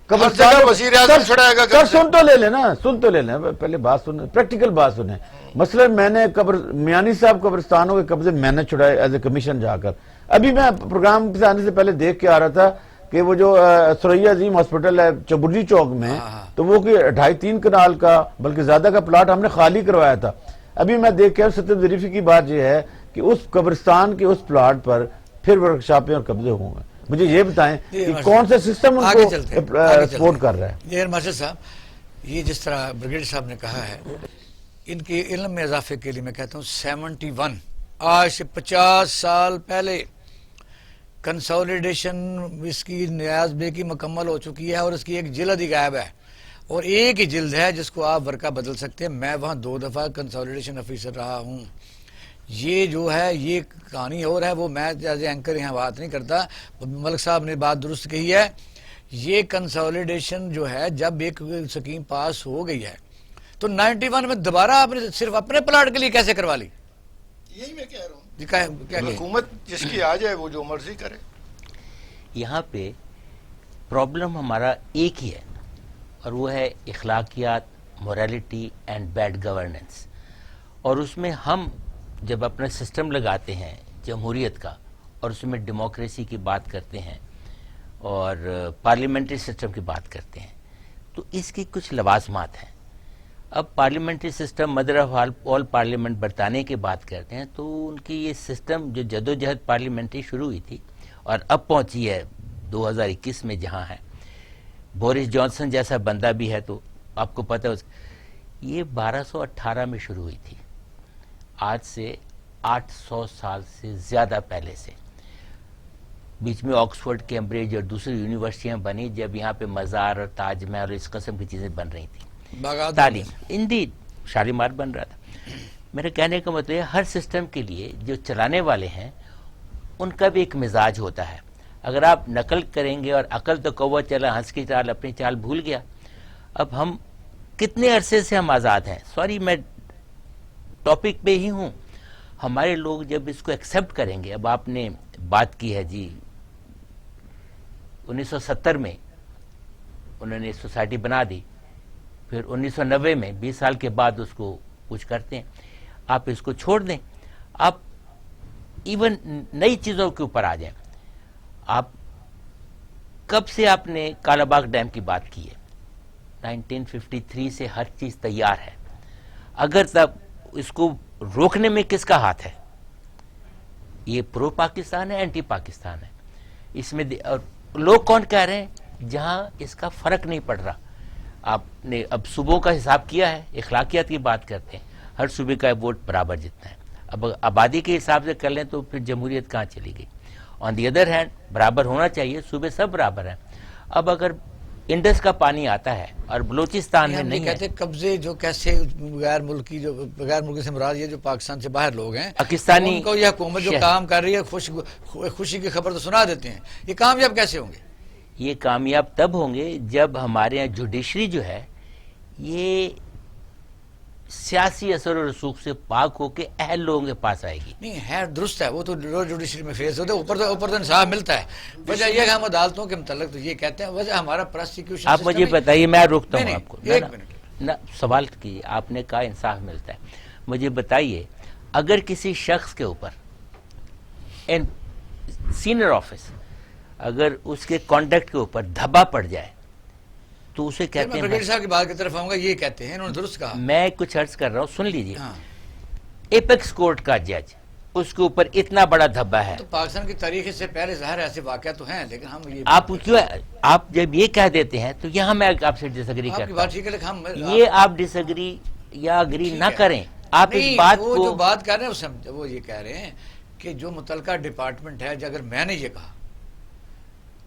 وزیر اعظم چھڑائے گا۔ سر سن تو لے لیں پہلے بات سنیں، پریکٹیکل بات سنیں۔ مثلا میں نے میانی صاحب قبرستانوں کے قبضے میں نے چھڑائے ایز اے کمیشن جا کر۔ ابھی میں پروگرام سے آنے سے پہلے دیکھ کے آ رہا تھا کہ وہ جو سریا عظیم ہاسپٹل ہے چبرجی چوک میں، تو وہ 2.5-3 کنال کا بلکہ زیادہ کا پلاٹ ہم نے خالی کروایا تھا۔ ابھی میں دیکھ کے ستم ظریفی کی بات یہ ہے کہ اس قبرستان کے اس پلاٹ پر پھر ورکشاپیں اور قبضے ہوں گے۔ مجھے یہ بتائیں کہ کون سے سسٹم ان کو سپورٹ کر رہا ہے؟ یہ مارشل صاحب، یہ جس طرح بریگیڈیئر صاحب نے کہا ہے، ان کے علم میں اضافے کے لیے میں کہتا ہوں 71 آج سے 50 سال پہلے کنسالیڈیشن اس کی نیاز بے کی مکمل ہو چکی ہے، اور اس کی ایک جلد ہی غائب ہے، اور ایک ہی جلد ہے جس کو آپ ورقہ بدل سکتے ہیں. میں وہاں 2 دفعہ کنسالیڈیشن آفیسر رہا ہوں. یہ جو ہے یہ کہانی اور ہے، وہ میں ایز اے اینکر یہاں بات نہیں کرتا. ملک صاحب نے بات درست کہی ہے. یہ کنسالیڈیشن جو ہے جب ایک سکیم پاس ہو گئی ہے تو 91 میں دوبارہ آپ نے صرف اپنے پلاٹ کے لیے کیسے کروا لی؟ یہی میں کہہ رہا ہوں، جی کیا حکومت جس کی آ جائے وہ جو مرضی کرے. یہاں پہ پرابلم ہمارا ایک ہی ہے، اور وہ ہے اخلاقیات، موریلٹی اینڈ بیڈ گورننس. اور اس میں ہم جب اپنا سسٹم لگاتے ہیں جمہوریت کا، اور اس میں ڈیموکریسی کی بات کرتے ہیں اور پارلیمنٹری سسٹم کی بات کرتے ہیں، تو اس کی کچھ لوازمات ہیں. اب parliamentary system mother of all parliament برطانیہ کی بات کرتے ہیں، تو ان کی یہ سسٹم جو جدوجہد پارلیمنٹری شروع ہوئی تھی اور اب پہنچی ہے 2021 میں جہاں ہے، بورس جانسن جیسا بندہ بھی ہے تو آپ کو پتہ ہے یہ 1218 میں شروع ہوئی تھی، آج سے 800 سال سے زیادہ پہلے سے. بیچ میں آکسفورڈ، کیمبرج اور دوسری یونیورسٹیاں بنی جب یہاں پہ مزار اور تاج محل اور اس قسم کی چیزیں بن رہی تھیں. تعلیم اندید شالیمار بن رہا تھا. میرے کہنے کا مطلب ہے ہر سسٹم کے لیے جو چلانے والے ہیں ان کا بھی ایک مزاج ہوتا ہے. اگر آپ نقل کریں گے اور عقل تو کوا چلا ہنس کی چال اپنی چال بھول گیا. اب ہم کتنے عرصے سے ہم آزاد ہیں. سوری میں ٹاپک پہ ہی ہوں. ہمارے لوگ جب اس کو ایکسیپٹ کریں گے، اب آپ نے بات کی ہے جی 1970 میں انہوں نے سوسائٹی بنا دی، پھر 1990 میں 20 سال کے بعد اس کو کچھ کرتے ہیں. آپ اس کو چھوڑ دیں، آپ ایون نئی چیزوں کے اوپر آ جائیں. آپ کب سے آپ نے کالا باغ ڈیم کی بات کی ہے؟ 1953 سے ہر چیز تیار ہے. اگر تب اس کو روکنے میں کس کا ہاتھ ہے؟ یہ پرو پاکستان ہے، اینٹی پاکستان ہے. اس میں اور لوگ کون کہہ رہے ہیں جہاں اس کا فرق نہیں پڑ رہا. آپ نے اب صوبوں کا حساب کیا ہے، اخلاقیات کی بات کرتے ہیں، ہر صوبے کا ووٹ برابر جتنا ہے. اب آبادی کے حساب سے کر لیں تو پھر جمہوریت کہاں چلی گئی؟ آن دی ادر ہینڈ برابر ہونا چاہیے، صوبے سب برابر ہیں. اب اگر انڈس کا پانی آتا ہے اور بلوچستان میں نہیں کہتے قبضے جو کیسے غیر ملکی سے مراد یہ جو پاکستان سے باہر لوگ ہیں پاکستانی ان کو یہ حکومت جو کام کر رہی ہے خوشی کی خبر تو سنا دیتے ہیں، یہ کامیاب کیسے ہوں گے؟ یہ کامیاب تب ہوں گے جب ہمارے یہاں جوڈیشری جو ہے یہ سیاسی اثر و رسوخ سے پاک ہو کے اہل لوگوں کے پاس آئے گی. نہیں ہے درست ہے، وہ تو جوڈیشری میں فیس ہوتا ہے، اوپر تو انصاف ملتا ہے. وجہ یہ کہ ہم عدالتوں کے متعلق تو یہ کہتے ہیں، وجہ ہمارا پراسیکیوشن. آپ مجھے بتائیے، میں روکتا ہوں آپ کو. ایک منٹ نہ سوال کیجیے. آپ نے کہا انصاف ملتا ہے، مجھے بتائیے اگر کسی شخص کے اوپر سینئر آفس اگر اس کے کانڈکٹ کے اوپر دھبا پڑ جائے تو اسے کہتے ہیں. برگیڈیئر صاحب کی بات کی طرف آؤں گا، یہ کہتے ہیں، انہوں نے درست کہا. میں کچھ عرض کر رہا ہوں، سن لیجیے. ایپیکس کورٹ کا جج، اس کے اوپر اتنا بڑا دھبا ہے. تو پاکستان کی تاریخ سے پہلے ظاہر ایسے واقعات تو ہیں، لیکن ہم یہ آپ کیوں آپ جب یہ کہہ دیتے ہیں تو یہاں میں آپ سے ڈس ایگری کرتا ہوں. یہ آپ ڈس ایگری یا اگری نہ کریں، آپ اس بات کو جو بات کر رہے ہیں وہ یہ کہہ رہے ہیں کہ جو متعلقہ ڈپارٹمنٹ ہے، اگر میں نے یہ کہا،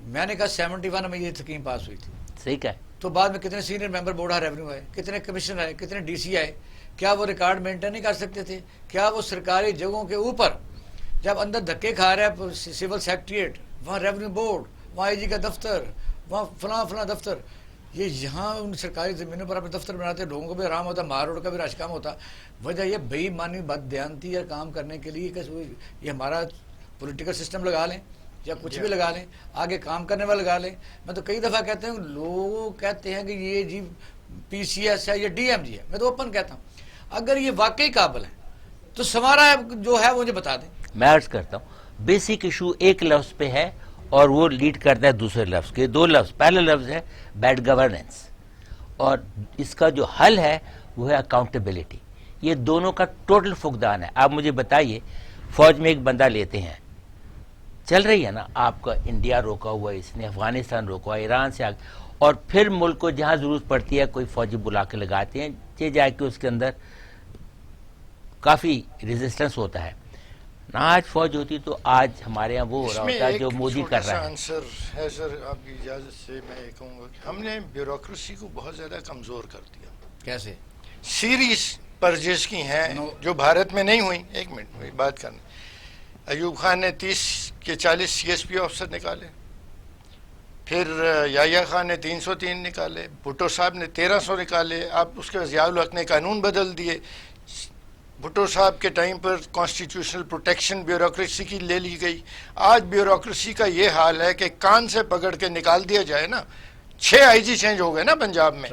میں نے کہا 71 میں یہ اسکیم پاس ہوئی تھی، صحیح کہا، تو بعد میں کتنے سینئر ممبر بورڈ ریونیو آئے، کتنے کمشنر آئے، کتنے ڈی سی آئے، کیا وہ ریکارڈ مینٹین نہیں کر سکتے تھے؟ کیا وہ سرکاری جگہوں کے اوپر جب اندر دھکے کھا رہا ہے سول سیکریٹریٹ، وہاں ریونیو بورڈ، وہاں آئی جی کا دفتر، وہاں فلاں دفتر، یہ یہاں ان سرکاری زمینوں پر اپنے دفتر بناتے، لوگوں کو بھی آرام ہوتا، مار روڈ کا بھی رش کام ہوتا. وجہ یہ بے ایمانی بد دیانتی یا کام کرنے کے لیے کہ یہ ہمارا پولیٹیکل سسٹم لگا لیں یا کچھ بھی لگا لیں، آگے کام کرنے والا لگا لیں. میں تو کئی دفعہ کہتے ہیں، لوگ کہتے ہیں کہ یہ جی پی سی ایس ہے یا ڈی ایم جی ہے. میں تو اوپن کہتا ہوں اگر یہ واقعی قابل ہے تو سمارا جو ہے مجھے بتا دیں. میں عرض کرتا ہوں بیسک ایشو ایک لفظ پہ ہے اور وہ لیڈ کرتا ہے دوسرے لفظ کے. 2 لفظ، پہلا لفظ ہے بیڈ گورننس، اور اس کا جو حل ہے وہ ہے اکاؤنٹیبلٹی. یہ دونوں کا ٹوٹل فقدان ہے. آپ مجھے بتائیے، فوج میں ایک بندہ لیتے ہیں، چل رہی ہے نا، آپ کا انڈیا روکا ہوا ہے، اس نے افغانستان روکا ہوا ہے، ایران سے اور پھر ملک کو جہاں ضرورت پڑتی ہے کوئی فوجی بلا کے لگاتے ہیں، جائے کہ اس کے اندر کافی ریزسٹنس ہوتا ہے. نہ آج فوج ہوتی تو آج ہمارے یہاں وہ ہو رہا ہوتا جو مودی کر رہا ہے. آنسر ہے سر آپ کی اجازت سے میں یہ کہوں گا کہ ہم نے بیوروکریسی کو بہت زیادہ کمزور کر دیا. کیسے؟ سیریز پرچیز کی ہیں جو بھارت میں نہیں ہوئی. ایک منٹ میں بات کرنا. ایوب خان نے 30 کے 40 CSP آفیسر نکالے, پھر یحییٰ خان نے 303 نکالے, بھٹو صاحب نے 1300 نکالے. اب اس کے ضیاء الحق نے قانون بدل دیے. بھٹو صاحب کے ٹائم پر کانسٹیٹیوشنل پروٹیکشن بیوروکریسی کی لے لی گئی. آج بیوروکریسی کا یہ حال ہے کہ کان سے پکڑ کے نکال دیا جائے نا. 6 IG چینج ہو گئے نا پنجاب میں,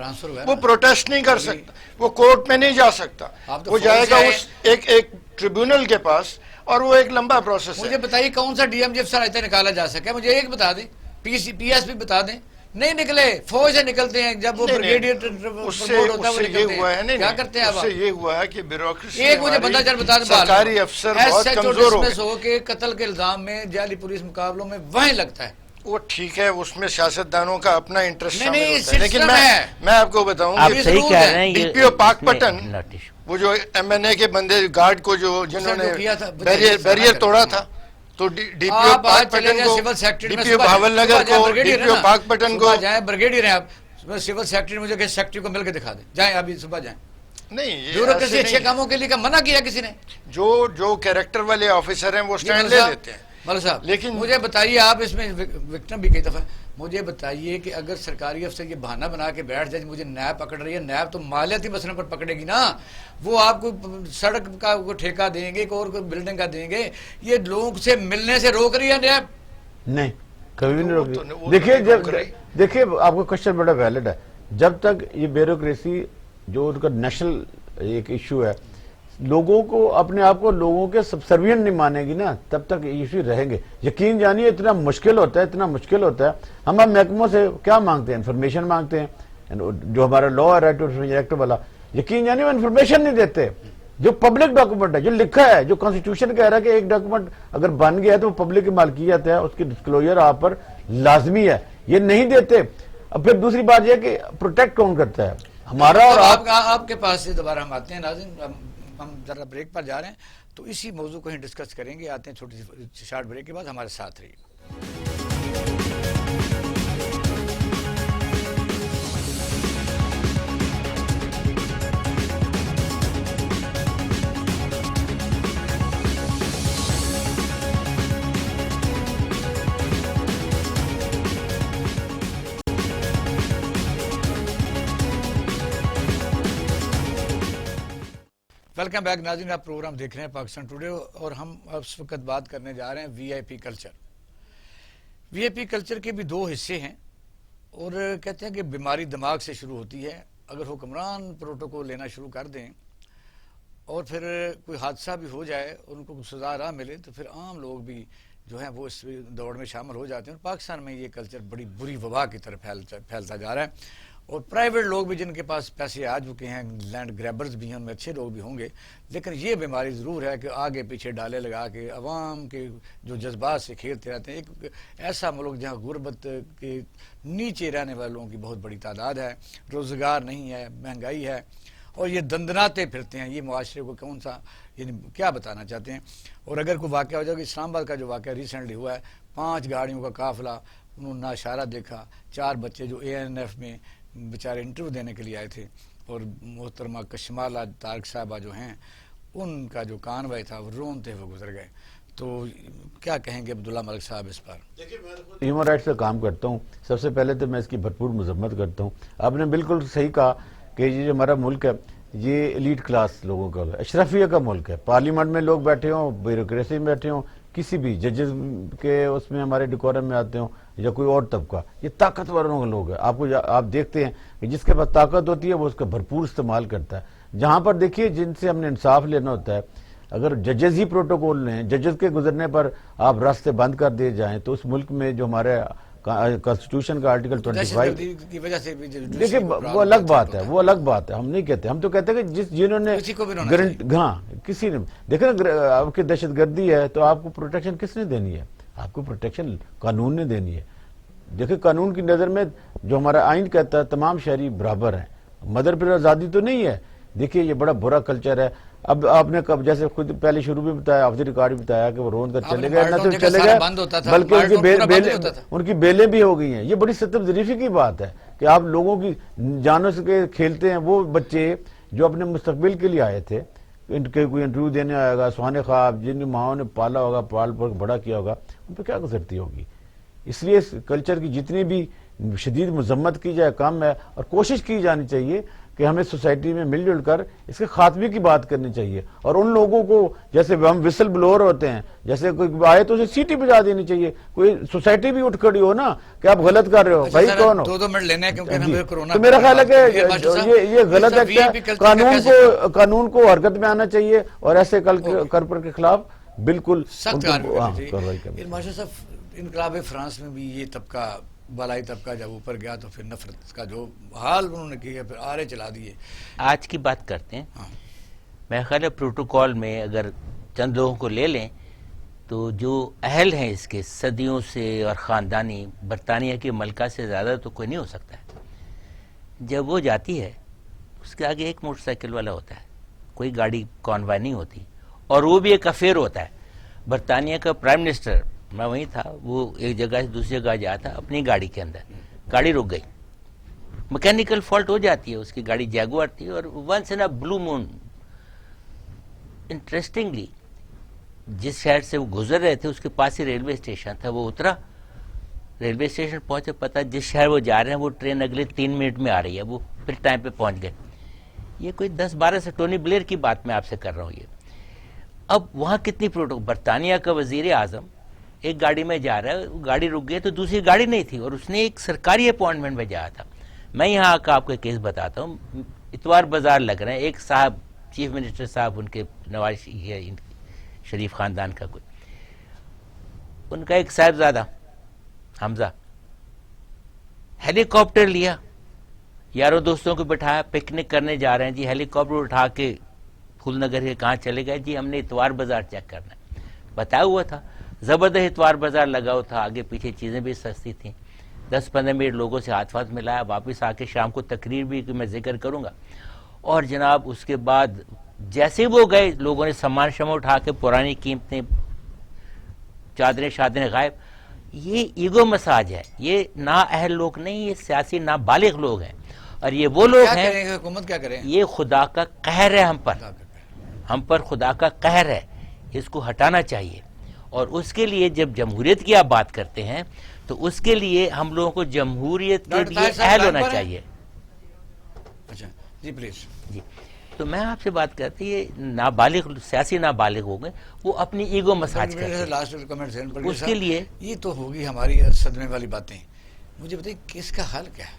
وہ پروٹیسٹ نہیں کر سکتا, وہ کورٹ میں نہیں جا سکتا, وہ جائے گا اس ایک ٹریبیونل کے پاس, اور وہ ایک لمبا پروسیس ہے. مجھے بتائیے کون سا DMG افسر آج تک نکالا جا سکا ہے؟ مجھے ایک بتا دیں, PSP بتا دیں. نہیں نکلے, فوج سے نکلتے ہیں جب وہ بریگیڈیئر پروموٹ ہوتا ہے وہ نکلتے ہیں. کیا کرتے ہیں آپ؟ اس سے یہ ہوا ہے کہ بیوروکریسی ایک مجھے بندہ چل بتا دیں, سرکاری افسر بہت کمزور ہو گئے. ہو کے قتل کے الزام میں جعلی پولیس مقابلوں میں وہیں لگتا ہے. وہ ٹھیک ہے, اس میں سیاستدانوں کا اپنا انٹرسٹ نہیں ہوتا ہے, لیکن میں آپ کو بتاؤں آپ صحیح کہہ رہے ہیں. DPO پاک پٹن, وہ جو MNA کے بندے گارڈ کو جنہوں نے بیریئر توڑا تھا, تو DPO پاک پٹن کو, DPO بھاول نگر کو, DPO پاک پٹن کو جائیں. بریگیڈیئر ہیں آپ, سول سیکرٹری, مجھے کہ سیکرٹری کو مل کے دکھا دیں, جائیں ابھی صبح جائیں. نہیں, بیوروکریسی اچھے کاموں کے لیے منع کیا کسی نے؟ جو کیریکٹر والے آفیسر ہیں وہ سٹینڈ لے لیتے ہیں. ملک صاحب لیکن مجھے بتائیے, آپ اس میں وکٹم بھی کئی دفعہ, مجھے بتائیے کہ اگر سرکاری افسر یہ بہانہ بنا کے بیٹھ جائے مجھے نیب پکڑ رہی ہے, نیب تو مالیاتی مسئلے پر پکڑے گی نا. وہ آپ کو سڑک کا ٹھیکہ دیں گے, اور کوئی بلڈنگ کا دیں گے. یہ لوگ سے ملنے سے روک رہی ہے نیب؟ نہیں, کبھی نہیں روک رہی. دیکھیے آپ کا کوشچن بڑا ویلڈ ہے. جب تک یہ بیوروکریسی جو ان کا نیشنل ایک ایشو ہے, لوگوں کو اپنے آپ کو لوگوں کے سبسروینٹ نہیں مانے گی نا, تب تک ایشو رہیں گے. یقین جانیے اتنا مشکل ہوتا ہے. ہم محکموں سے کیا مانگتے ہیں؟ انفارمیشن مانگتے ہیں. جو ہمارا لا ہے رائٹ ٹو انفارمیشن ایکٹ والا, یقین جانیے وہ انفارمیشن نہیں دیتے. جو پبلک ڈاکومنٹ ہے, جو لکھا ہے, جو کانسٹیٹیوشن کہہ رہا ہے کہ ایک ڈاکومنٹ اگر بن گیا ہے تو وہ پبلک کی مالکیت ہے, اس کی ڈسکلوجر آپ پر لازمی ہے, یہ نہیں دیتے. اب پھر دوسری بات یہ کہ پروٹیکٹ کون کرتا ہے ہمارا اور آپ کے پاس سے دوبارہ ہم آتے ہیں. ناظرین ہم ذرا بریک پر جا رہے ہیں, تو اسی موضوع کو ہی ڈسکس کریں گے. آتے ہیں چھوٹی سی شارٹ بریک کے بعد, ہمارے ساتھ رہیے. ویلکم بیک ناظرین, آپ پروگرام دیکھ رہے ہیں پاکستان ٹوڈے, اور ہم اس وقت بات کرنے جا رہے ہیں VIP کلچر. VIP کلچر کے بھی 2 حصے ہیں, اور کہتے ہیں کہ بیماری دماغ سے شروع ہوتی ہے. اگر حکمران پروٹوکول لینا شروع کر دیں اور پھر کوئی حادثہ بھی ہو جائے, ان کو سزا راہ ملے, تو پھر عام لوگ بھی جو ہیں وہ اس دوڑ میں شامل ہو جاتے ہیں. اور پاکستان میں یہ کلچر بڑی بری وبا کی طرف پھیلتا جا رہا ہے. اور پرائیویٹ لوگ بھی جن کے پاس پیسے آ چکے ہیں, لینڈ گریبرز بھی ہیں, ان میں اچھے لوگ بھی ہوں گے, لیکن یہ بیماری ضرور ہے کہ آگے پیچھے ڈالے لگا کے عوام کے جو جذبات سے کھیلتے رہتے ہیں. ایک ایسا ملک جہاں غربت کے نیچے رہنے والوں کی بہت بڑی تعداد ہے, روزگار نہیں ہے, مہنگائی ہے, اور یہ دندناتے پھرتے ہیں. یہ معاشرے کو کون سا یعنی کیا بتانا چاہتے ہیں؟ اور اگر کوئی واقعہ ہو جائے کہ اسلام آباد کا جو واقعہ ریسنٹلی ہوا ہے, 5 گاڑیوں کا قافلہ, انہوں نے اشارہ دیکھا, 4 بچے جو ANF میں بیچارے انٹرویو دینے کے لیے آئے تھے, اور محترمہ کشمالہ طارق صاحبہ جو ہیں, ان کا جو کانوائے تھا وہ رونتے ہوئے گزر گئے. تو کیا کہیں گے عبداللہ ملک صاحب اس پر؟ ہیومن رائٹس کا کام کرتا ہوں, سب سے پہلے تو میں اس کی بھرپور مذمت کرتا ہوں. آپ نے بالکل صحیح کہا کہ یہ جو ہمارا ملک ہے یہ ایلیٹ کلاس لوگوں کا, اشرفیہ کا ملک ہے. پارلیمنٹ میں لوگ بیٹھے ہوں, بیوروکریسی میں بیٹھے ہوں, کسی بھی ججز کے اس میں ہمارے ڈیکورم میں آتے ہوں, یا کوئی اور طبقہ, یہ طاقتوروں کے لوگ ہیں. آپ دیکھتے ہیں کہ جس کے پاس طاقت ہوتی ہے وہ اس کا بھرپور استعمال کرتا ہے. جہاں پر دیکھیے جن سے ہم نے انصاف لینا ہوتا ہے, اگر ججز ہی پروٹوکول لیں, ججز کے گزرنے پر آپ راستے بند کر دیے جائیں, تو اس ملک میں جو ہمارے کانسٹیٹیوشن کا آرٹیکل 25 کی وجہ سے دیکھیے وہ الگ بات ہے, وہ الگ بات ہے. ہم نہیں کہتے, ہم تو کہتے ہیں کہ جنہوں نے کسی نے دیکھیں آپ کی دہشت گردی ہے تو آپ کو پروٹیکشن کس نے دینی ہے؟ آپ کو پروٹیکشن قانون نے دینی ہے. دیکھیں قانون کی نظر میں جو ہمارا آئین کہتا ہے تمام شہری برابر ہیں, مدر پر آزادی تو نہیں ہے. دیکھیے یہ بڑا برا کلچر ہے. اب آپ نے کب جیسے خود پہلے شروع میں بتایا، آف دی ریکارڈ بھی بتایا کہ وہ روند کر چلے گئے، نہ تو چلے گئے بلکہ ان کی بیلیں بھی ہو گئی ہیں. یہ بڑی ستم ظریفی کی بات ہے کہ آپ لوگوں کی جانوں سے کھیلتے ہیں. وہ بچے جو اپنے مستقبل کے لیے آئے تھے، ان کے کوئی انٹرویو دینے آئے گا، سہانے خواب جن ماؤں نے پالا ہوگا، پال پر بڑا کیا ہوگا، ان پہ کیا گزرتی ہوگی. اس لیے اس کلچر کی جتنی بھی شدید مذمت کی جائے کم ہے، اور کوشش کی جانی چاہیے کہ ہمیں سوسائٹی میں مل جل کر اس کے خاتمے کی بات کرنی چاہیے. اور ان لوگوں کو جیسے ہم وسل بلور ہوتے ہیں، جیسے کوئی آئے تو اسے سیٹی بجا دینی چاہیے. کوئی سوسائٹی بھی اٹھ کھڑی ہو نا کہ آپ غلط کر رہے ہو، بھائی کون ہو. 2 منٹ لینے ہیں کیونکہ ہمیں کورونا. تو میرا خیال ہے کہ یہ غلط ہے. قانون کو حرکت میں آنا چاہیے اور ایسے کرپٹ کے خلاف بالکل سخت کارروائی کرنی. ماشاء صاحب، انقلاب فرانس میں بھی یہ طبقہ، بالائی طبقہ جب اوپر گیا تو پھر نفرت کا جو حال انہوں نے کیا، پھر آرے چلا دیے. آج کی بات کرتے ہیں. میں خیال ہے پروٹوکول میں اگر چند لوگوں کو لے لیں تو جو اہل ہیں اس کے صدیوں سے اور خاندانی، برطانیہ کی ملکہ سے زیادہ تو کوئی نہیں ہو سکتا ہے. جب وہ جاتی ہے اس کے آگے ایک موٹر سائیکل والا ہوتا ہے، کوئی گاڑی کانوائے نہیں ہوتی، اور وہ بھی ایک افیئر ہوتا ہے. برطانیہ کا پرائم منسٹر، میں وہیں تھا، وہ ایک جگہ سے دوسری جگہ جاتا اپنی گاڑی کے اندر، گاڑی رک گئی، میکینیکل فالٹ ہو جاتی ہے، اس کی گاڑی جیگوار تھی، اور ونس ان اے بلو مون انٹرسٹنگلی جس شہر سے وہ گزر رہے تھے اس کے پاس ہی ریلوے اسٹیشن تھا. وہ اترا، ریلوے اسٹیشن پہنچے، پتا جس شہر وہ جا رہے ہیں وہ ٹرین اگلے 3 منٹ میں آ رہی ہے، وہ پھر ٹائم پہ پہنچ گئے. یہ کوئی 10-12 سے ٹونی بلیئر کی بات میں آپ سے کر رہا ہوں. یہ اب وہاں کتنی برطانیہ کا وزیر اعظم ایک گاڑی میں جا رہا ہے، گاڑی رک گئی تو دوسری گاڑی نہیں تھی، اور اس نے ایک سرکاری اپوائنٹمنٹ میں جایا تھا. میں یہاں کا آپ کو کیس بتاتا ہوں. اتوار بازار لگ رہے ہیں، ایک صاحب چیف منسٹر صاحب، ان کے نواز شریف خاندان کا کوئی، ان کا ایک صاحبزادہ حمزہ، ہیلی کاپٹر لیا، یاروں دوستوں کو بٹھایا، پکنک کرنے جا رہے ہیں جی، ہیلی کاپٹر اٹھا کے پھول نگر کے کہاں چلے گئے جی، ہم نے اتوار بازار چیک کرنا ہے. بتایا ہوا تھا، زبردست اتوار بازار لگا ہوا تھا، آگے پیچھے چیزیں بھی سستی تھیں. 10-15 منٹ لوگوں سے ہاتھ ملایا، واپس آ کے شام کو تقریر بھی کہ میں ذکر کروں گا. اور جناب اس کے بعد جیسے وہ گئے، لوگوں نے سامان شمع اٹھا کے پرانی قیمتیں، چادریں شادریں غائب. یہ ایگو مساج ہے، یہ نااہل لوگ نہیں، یہ سیاسی نابالغ لوگ ہیں. اور یہ وہ لوگ ہیں، حکومت کیا کرے، یہ خدا کا قہر ہے ہم پر خدا کا قہر ہے. اس کو ہٹانا چاہیے. اور اس کے لیے جب جمہوریت کی آپ بات کرتے ہیں تو اس کے لیے ہم لوگوں کو جمہوریت کے لیے اہل ہونا چاہیے. اچھا جی پلیز. جی تو میں آپ سے بات کرتے ہیں، یہ نابالغ سیاسی نابالغ ہو گئے، وہ اپنی ایگو مساج کرتے ہیں. لاسٹ کمنٹ اس کے لیے یہ تو ہوگی ہماری صدمے والی باتیں. مجھے بتائیے کہ اس کا حل کیا ہے؟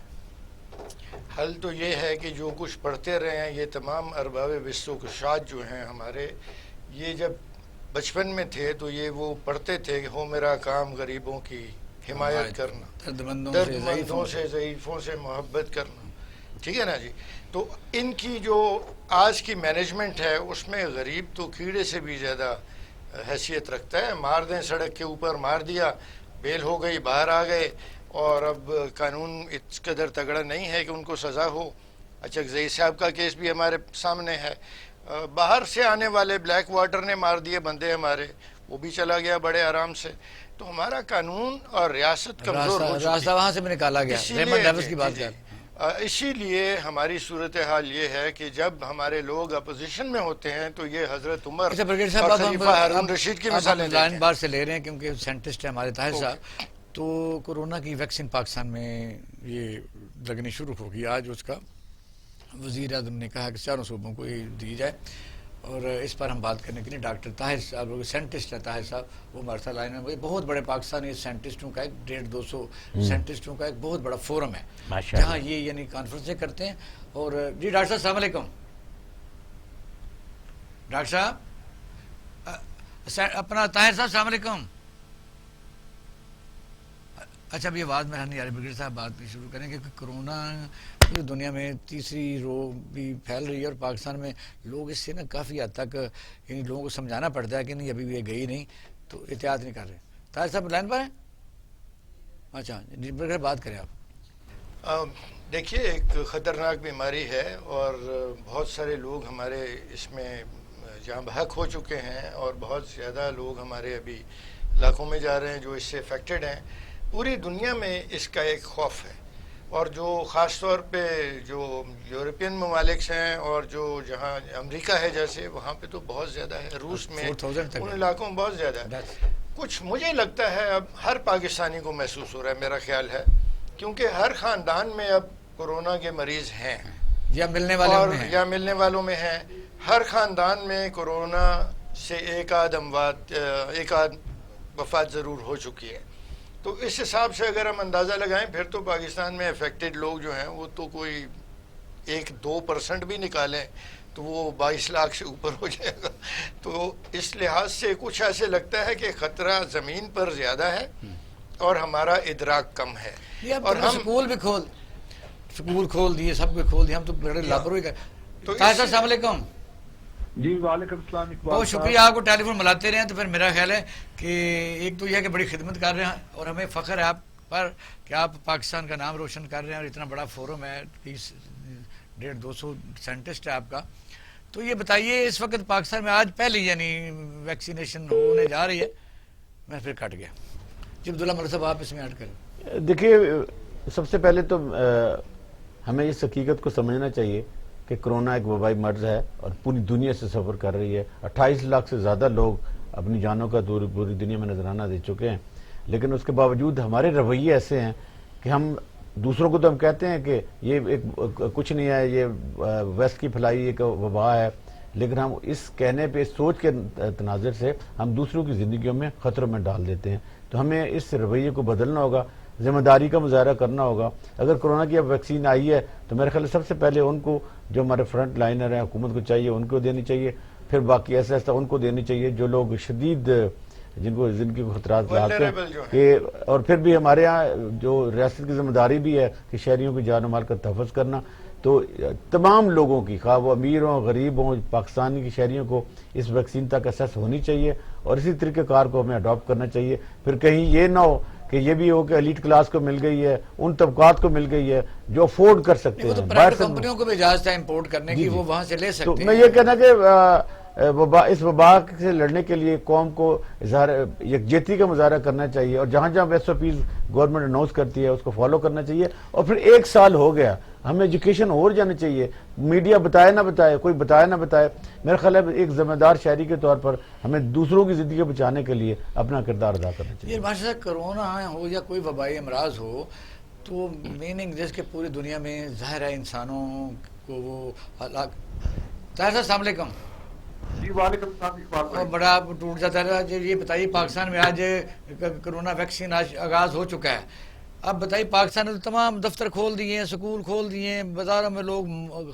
حل تو یہ ہے کہ جو کچھ پڑھتے رہے ہیں یہ تمام ارباب وسط و کشاد جو ہیں ہمارے، یہ جب بچپن میں تھے تو یہ وہ پڑھتے تھے کہ ہو میرا کام غریبوں کی حمایت کرنا، دردمندوں سے، ضعیفوں سے محبت کرنا. ٹھیک ہے نا جی. تو ان کی جو آج کی مینجمنٹ ہے اس میں غریب تو کیڑے سے بھی زیادہ حیثیت رکھتا ہے. مار دیں سڑک کے اوپر، مار دیا، بیل ہو گئی، باہر آ گئے، اور اب قانون اس قدر تگڑا نہیں ہے کہ ان کو سزا ہو. اچکزئی صاحب کا کیس بھی ہمارے سامنے ہے. باہر سے آنے والے بلیک واٹر نے مار دیے بندے ہمارے، وہ بھی چلا گیا بڑے آرام سے. تو ہمارا قانون اور ریاست کمزور ہو چکی ہے، وہاں سے بھی نکالا گیا. اسی لیے ہماری صورتحال یہ ہے کہ جب ہمارے لوگ اپوزیشن میں ہوتے ہیں تو یہ حضرت عمر اور خلیفہ ہارون رشید کی مثالیں لائن بار سے لے رہے ہیں کیونکہ سائنٹسٹ ہیں ہمارے طاہر صاحب. تو کورونا کی ویکسین پاکستان میں یہ لگنی شروع ہوگی. آج اس کا وزیر اعظم نے کہا کہ 4 صوبوں کو یہ دی جائے، اور اس پر ہم بات کرنے کے لیے ڈاکٹر طاہر صاحب، سائنٹسٹ ہے طاہر صاحب، وہ ہمارے ساتھ لائن میں. بہت بڑے پاکستانی سائنٹسٹوں کا ایک 150-200 سائنٹسٹوں کا ایک بہت بڑا فورم ہے جہاں یہ یعنی کانفرنسیں کرتے ہیں. اور جی ڈاکٹر صاحب السلام علیکم. ڈاکٹر صاحب اپنا طاہر صاحب السلام علیکم. اچھا ابھی آواز میں نہیں آ رہی. برگیڈ صاحب بات بھی شروع کریں کہ کرونا پوری دنیا میں تیسری رو بھی پھیل رہی ہے، اور پاکستان میں لوگ اس سے نا کافی حد تک یعنی لوگوں کو سمجھانا پڑتا ہے کہ نہیں ابھی بھی یہ گئی نہیں، تو احتیاط نہیں کر رہے. طاہر صاحب لائن پر ہیں؟ اچھا برگیڈ بات کریں آپ. دیکھیے ایک خطرناک بیماری ہے اور بہت سارے لوگ ہمارے اس میں جہاں بحق ہو چکے ہیں اور بہت زیادہ لوگ ہمارے ابھی علاقوں میں جا رہے ہیں جو اس سے افیکٹڈ ہیں. پوری دنیا میں اس کا ایک خوف ہے, اور جو خاص طور پہ جو یورپین ممالک ہیں اور جو جہاں امریکہ ہے جیسے, وہاں پہ تو بہت زیادہ ہے. روس میں ان علاقوں میں بہت زیادہ ہے. کچھ مجھے لگتا ہے اب ہر پاکستانی کو محسوس ہو رہا ہے, میرا خیال ہے, کیونکہ ہر خاندان میں اب کورونا کے مریض ہیں یا ملنے والوں میں ہیں. ہر خاندان میں کورونا سے ایک آدھ وفات ضرور ہو چکی ہے. تو اس حساب سے اگر ہم اندازہ لگائیں پھر تو پاکستان میں افیکٹڈ لوگ جو ہیں وہ تو کوئی 1-2% بھی نکالیں تو وہ 22 لاکھ سے اوپر ہو جائے گا. تو اس لحاظ سے کچھ ایسے لگتا ہے کہ خطرہ زمین پر زیادہ ہے اور ہمارا ادراک کم ہے. اور ہم سکول کھول دیے, سب کو کھول دیے, ہم تو بڑے لاپرواہی کر. تو السلام علیکم. جی وعلیکم السلام. بہت شکریہ, آپ کو ٹیلی فون ملاتے رہے. تو پھر میرا خیال ہے کہ ایک تو یہ ہے کہ بڑی خدمت کر رہے ہیں اور ہمیں فخر ہے آپ پر کہ آپ پاکستان کا نام روشن کر رہے ہیں, اور اتنا بڑا فورم ہے, 150-200 سائنٹسٹ ہے آپ کا. تو یہ بتائیے اس وقت پاکستان میں آج پہلے یعنی ویکسینیشن ہونے جا رہی ہے, میں پھر کٹ گیا. جی عبداللہ ملک صاحب آپ اس میں ایڈ کریں. دیکھیے سب سے پہلے تو ہمیں اس حقیقت کو سمجھنا چاہیے کہ کرونا ایک وبائی مرض ہے اور پوری دنیا سے سفر کر رہی ہے. 28 لاکھ سے زیادہ لوگ اپنی جانوں کا پوری دنیا میں نذرانہ دے چکے ہیں, لیکن اس کے باوجود ہمارے رویے ایسے ہیں کہ ہم دوسروں کو تو ہم کہتے ہیں کہ یہ ایک کچھ نہیں ہے, یہ ویسٹ کی پھیلائی ایک وبا ہے, لیکن ہم اس کہنے پہ, اس سوچ کے تناظر سے ہم دوسروں کی زندگیوں میں خطروں میں ڈال دیتے ہیں. تو ہمیں اس رویے کو بدلنا ہوگا, ذمہ داری کا مظاہرہ کرنا ہوگا. اگر کرونا کی اب ویکسین آئی ہے تو میرے خیال سب سے پہلے ان کو جو ہمارے فرنٹ لائنر ہیں حکومت کو چاہیے ان کو دینی چاہیے, پھر باقی ایسا ان کو دینی چاہیے جو لوگ شدید جن کو زندگی کو خطرات لاتے ہیں کہ, اور پھر بھی ہمارے ہاں جو ریاست کی ذمہ داری بھی ہے کہ شہریوں کی جان و مال کا تحفظ کرنا. تو تمام لوگوں کی, خواہ وہ امیر ہوں غریب ہوں, پاکستانی کی شہریوں کو اس ویکسین تک ایکسیس ہونی چاہیے اور اسی طریقہ کار کو ہمیں اڈاپٹ کرنا چاہیے. پھر کہیں یہ نہ ہو کہ یہ بھی ہو کہ ایلیٹ کلاس کو مل گئی ہے, ان طبقات کو مل گئی ہے جو افورڈ کر سکتے ہیں. پرائیویٹ کمپنیوں کو بھی اجازت ہے امپورٹ کرنے کی, وہ وہاں سے لے سکتے ہیں. تو میں یہ کہنا کہ اس وبا سے لڑنے کے لیے قوم کو یکجہتی کا مظاہرہ کرنا چاہیے, اور جہاں جہاں S O Ps government announce کرتی ہے اس کو فالو کرنا چاہیے. اور پھر 1 سال ہو گیا, ہمیں ایجوکیشن اور جانا چاہیے. میڈیا بتائے نہ بتائے, کوئی بتائے نہ بتائے, میرا خیال ہے ایک ذمہ دار شہری کے طور پر ہمیں دوسروں کی زندگی بچانے کے لیے اپنا کردار ادا کرنا چاہیے. یہ ماشاء اللہ کرونا ہو یا کوئی وبائی امراض ہو تو میننگ جس کے پوری دنیا میں ظاہر ہے انسانوں کو وہ ہلاک. طاہر صاحب السلام علیکم. جی وعلیکم السلام. بڑا ٹوٹ جاتا ہے. یہ بتائیے پاکستان میں آج کرونا ویکسین آج آغاز ہو چکا ہے. اب بتائیے پاکستان نے تمام دفتر کھول دیے ہیں, سکول کھول دیے ہیں, بازاروں میں لوگ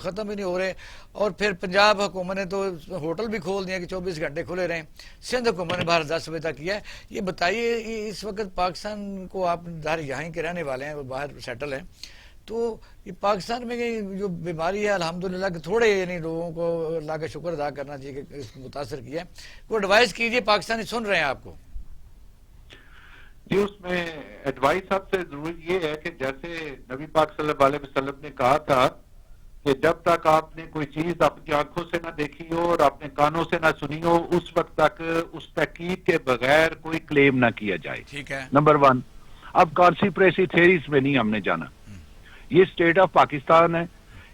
ختم ہی نہیں ہو رہے, اور پھر پنجاب حکومت نے تو ہوٹل بھی کھول دیے کہ 24 گھنٹے کھلے رہیں. سندھ حکومت نے باہر 10 بجے تک کیا ہے. یہ بتائیے اس وقت پاکستان کو, آپ ظاہر یہیں کے رہنے والے ہیں, وہ باہر سیٹل ہیں, تو یہ پاکستان میں جو بیماری ہے الحمدللہ کہ تھوڑے یعنی لوگوں کو اللہ کا شکر ادا کرنا چاہیے کہ اس کو متاثر کیا ہے. وہ ایڈوائز کیجیے, پاکستانی سن رہے ہیں آپ کو. جی اس میں ایڈوائس سب سے ضروری یہ ہے کہ جیسے نبی پاک صلی اللہ علیہ وسلم نے کہا تھا کہ جب تک آپ نے کوئی چیز اپنی آنکھوں سے نہ دیکھی ہو اور اپنے کانوں سے نہ سنی ہو اس وقت تک اس تحقیق کے بغیر کوئی کلیم نہ کیا جائے. ٹھیک ہے. نمبر 1. اب کانسپریسی تھیریز میں نہیں ہم نے جانا. یہ اسٹیٹ آف پاکستان ہے,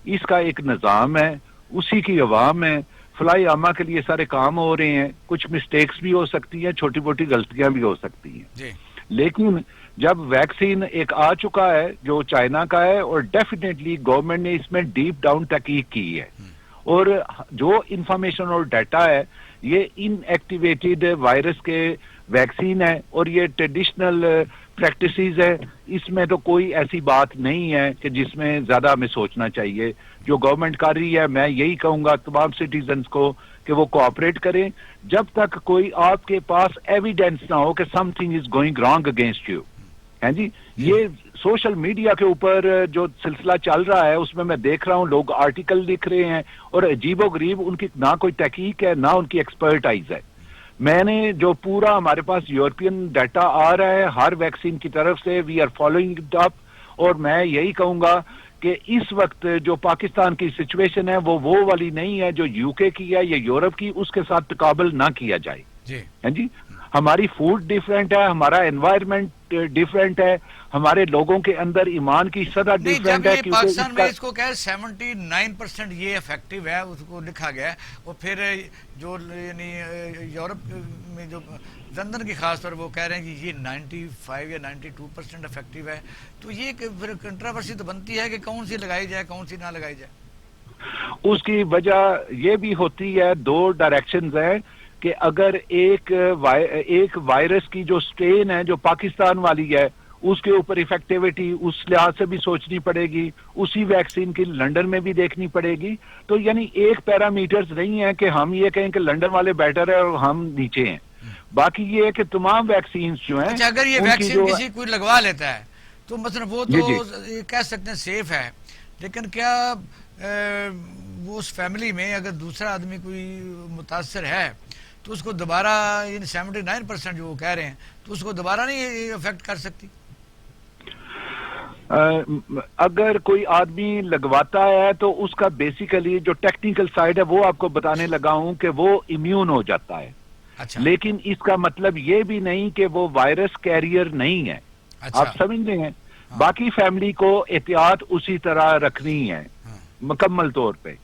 اس کا ایک نظام ہے, اسی کی عوام ہے, فلاحی عامہ کے لیے سارے کام ہو رہے ہیں. کچھ مسٹیکس بھی ہو سکتی ہیں, چھوٹی موٹی غلطیاں بھی ہو سکتی ہیں. جی. لیکن جب ویکسین ایک آ چکا ہے جو چائنا کا ہے, اور ڈیفینیٹلی گورنمنٹ نے اس میں ڈیپ ڈاؤن تحقیق کی ہے, اور جو انفارمیشن اور ڈیٹا ہے یہ ان ایکٹیویٹڈ وائرس کے ویکسین ہے, اور یہ ٹریڈیشنل پریکٹسز ہے. اس میں تو کوئی ایسی بات نہیں ہے کہ جس میں زیادہ ہمیں سوچنا چاہیے. جو گورنمنٹ کر رہی ہے, میں یہی کہوں گا تمام سٹیزنز کو کہ وہ کوآپریٹ کریں جب تک کوئی آپ کے پاس ایویڈینس نہ ہو کہ some thing is going wrong against you. ہیں جی, یہ سوشل میڈیا کے اوپر جو سلسلہ چل رہا ہے اس میں دیکھ رہا ہوں لوگ آرٹیکل لکھ رہے ہیں, اور عجیب و غریب ان کی نہ کوئی تحقیق ہے نہ ان کی ایکسپرٹائز ہے. میں نے جو پورا ہمارے پاس یورپین ڈیٹا آ رہا ہے ہر ویکسین کی طرف سے, we are following it up, اور میں یہی کہوں گا کہ اس وقت جو پاکستان کی سچویشن ہے وہ والی نہیں ہے جو یو کے کی ہے یا یورپ کی، اس کے ساتھ تقابل نہ کیا جائے. جی ہماری فوڈ ڈیفرنٹ ہے، ہمارا انوائرمنٹ ڈیفرنٹ ہے، ہمارے لوگوں کے اندر ایمان کی سطح ڈیفرنٹ ہے. پاکستان میں اس کو کہہ 79% یہ افیکٹو ہے، اس کو لکھا گیا ہے. اور پھر جو یعنی یورپ میں جو لندن کی خاص طور وہ کہہ رہے ہیں کہ یہ 95 یا 92% افیکٹو ہے. تو یہ پھر کنٹراورسی تو بنتی ہے کہ کون سی لگائی جائے کون سی نہ لگائی جائے. اس کی وجہ یہ بھی ہوتی ہے، دو ڈائریکشنز ہیں کہ اگر ایک وائرس کی جو سٹرین ہے جو پاکستان والی ہے اس کے اوپر ایفیکٹیوٹی اس لحاظ سے بھی سوچنی پڑے گی، اسی ویکسین کی لنڈن میں بھی دیکھنی پڑے گی. تو یعنی ایک پیرامیٹرز نہیں ہے کہ ہم یہ کہیں کہ لنڈن والے بیٹر ہے اور ہم نیچے ہیں. باقی یہ ہے کہ تمام ویکسینز جو ہیں اگر یہ ویکسین کسی کوئی لگوا لیتا ہے تو مثلا وہ تو کہہ سکتے ہیں سیف ہے، لیکن کیا وہ اس فیملی میں اگر دوسرا آدمی کوئی متاثر ہے تو اس کو دوبارہ 79% جو وہ کہہ رہے ہیں تو اس کو دوبارہ نہیں افیکٹ کر سکتی؟ اگر کوئی آدمی لگواتا ہے تو اس کا بیسیکلی جو ٹیکنیکل سائیڈ ہے وہ آپ کو بتانے لگا ہوں کہ وہ امیون ہو جاتا ہے. لیکن اس کا مطلب یہ بھی نہیں کہ وہ وائرس کیریئر نہیں ہے. آپ سمجھ رہے ہیں؟ باقی فیملی کو احتیاط اسی طرح رکھنی ہے مکمل طور پہ.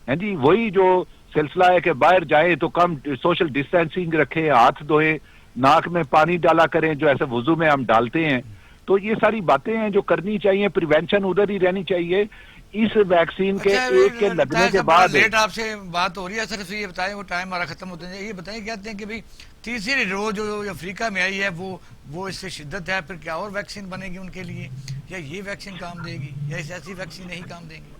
جی وہی جو سلسلہ ہے کہ باہر جائیں تو کم سوشل ڈسٹینسنگ رکھیں، ہاتھ دھوئیں، ناک میں پانی ڈالا کریں جو ایسے وضو میں ہم ڈالتے ہیں. تو یہ ساری باتیں ہیں جو کرنی چاہیے، پریونشن ادھر ہی رہنی چاہیے. اس ویکسین کے ایک کے لگنے کے بعد لیٹ آپ سے بات ہو رہی ہے، صرف یہ بتائیں وہ ٹائم ہمارا ختم ہوتا ہے. یہ بتائیں کہتے ہیں کہ بھئی تیسری ڈوز جو افریقہ میں آئی ہے وہ اس سے شدت ہے، پھر کیا اور ویکسین بنے گی ان کے لیے، یا یہ ویکسین کام دے گی یا ایسی ویکسین نہیں کام دیں گی؟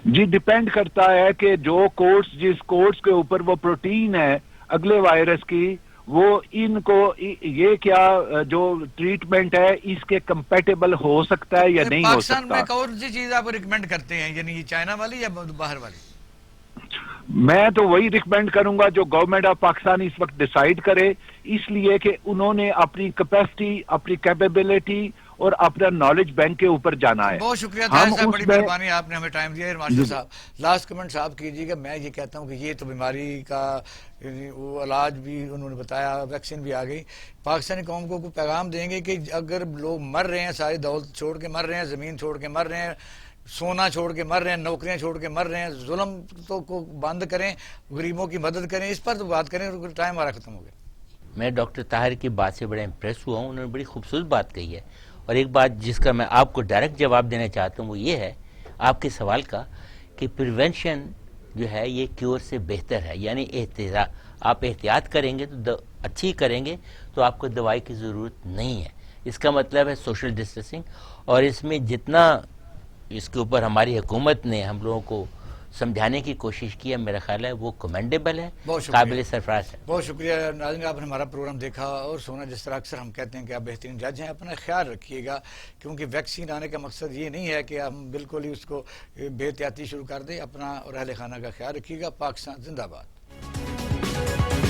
جی ڈیپینڈ کرتا ہے کہ جو کوٹس جس کوٹس کے اوپر وہ پروٹین ہے اگلے وائرس کی، وہ ان کو یہ کیا جو ٹریٹمنٹ ہے اس کے کمپیٹیبل ہو سکتا ہے یا نہیں ہو سکتا. پاکستان میں کون سی چیز آپ ریکمینڈ کرتے ہیں، یعنی یہ چائنا والی یا باہر والی؟ میں تو وہی ریکمینڈ کروں گا جو گورنمنٹ آف پاکستان اس وقت ڈیسائیڈ کرے، اس لیے کہ انہوں نے اپنی کیپیسٹی، اپنی کیپیبلٹی اور اپنا نالج بینک کے اوپر جانا ہے. بہت شکریہ طاہر صاحب، بڑی مہربانی آپ نے ہمیں ٹائم دیا ہے. ماشاء صاحب لاسٹ کمنٹ صاحب کیجیے گا. میں یہ کہتا ہوں کہ یہ تو بیماری کا وہ علاج بھی انہوں نے بتایا، ویکسین بھی آ گئی. پاکستانی قوم کو پیغام دیں گے کہ اگر لوگ مر رہے ہیں، ساری دولت چھوڑ کے مر رہے ہیں، زمین چھوڑ کے مر رہے ہیں، سونا چھوڑ کے مر رہے ہیں، نوکریاں چھوڑ کے مر رہے ہیں، ظلم تو کو بند کریں، غریبوں کی مدد کریں، اس پر تو بات کریں. ٹائم ہمارا ختم ہو گیا. میں ڈاکٹر طاہر کی بات سے بڑا امپریس ہوا ہوں. انہوں نے بڑی خوبصورت بات کہی ہے. اور ایک بات جس کا میں آپ کو ڈائریکٹ جواب دینا چاہتا ہوں وہ یہ ہے آپ کے سوال کا کہ پریونشن جو ہے یہ کیور سے بہتر ہے. یعنی آپ احتیاط کریں گے تو اچھی کریں گے تو آپ کو دوائی کی ضرورت نہیں ہے. اس کا مطلب ہے سوشل ڈسٹینسنگ. اور اس میں جتنا اس کے اوپر ہماری حکومت نے ہم لوگوں کو سمجھانے کی کوشش کی ہے، میرا خیال ہے وہ کمینڈیبل ہے، قابل سرفراز ہے. بہت شکریہ ناظرین، آپ نے ہمارا پروگرام دیکھا. اور سونا جس طرح اکثر ہم کہتے ہیں کہ آپ بہترین جج ہیں، اپنا خیال رکھیے گا، کیونکہ ویکسین آنے کا مقصد یہ نہیں ہے کہ ہم بالکل ہی اس کو بے احتیاطی شروع کر دیں. اپنا اور اہل خانہ کا خیال رکھیے گا. پاکستان زندہ باد.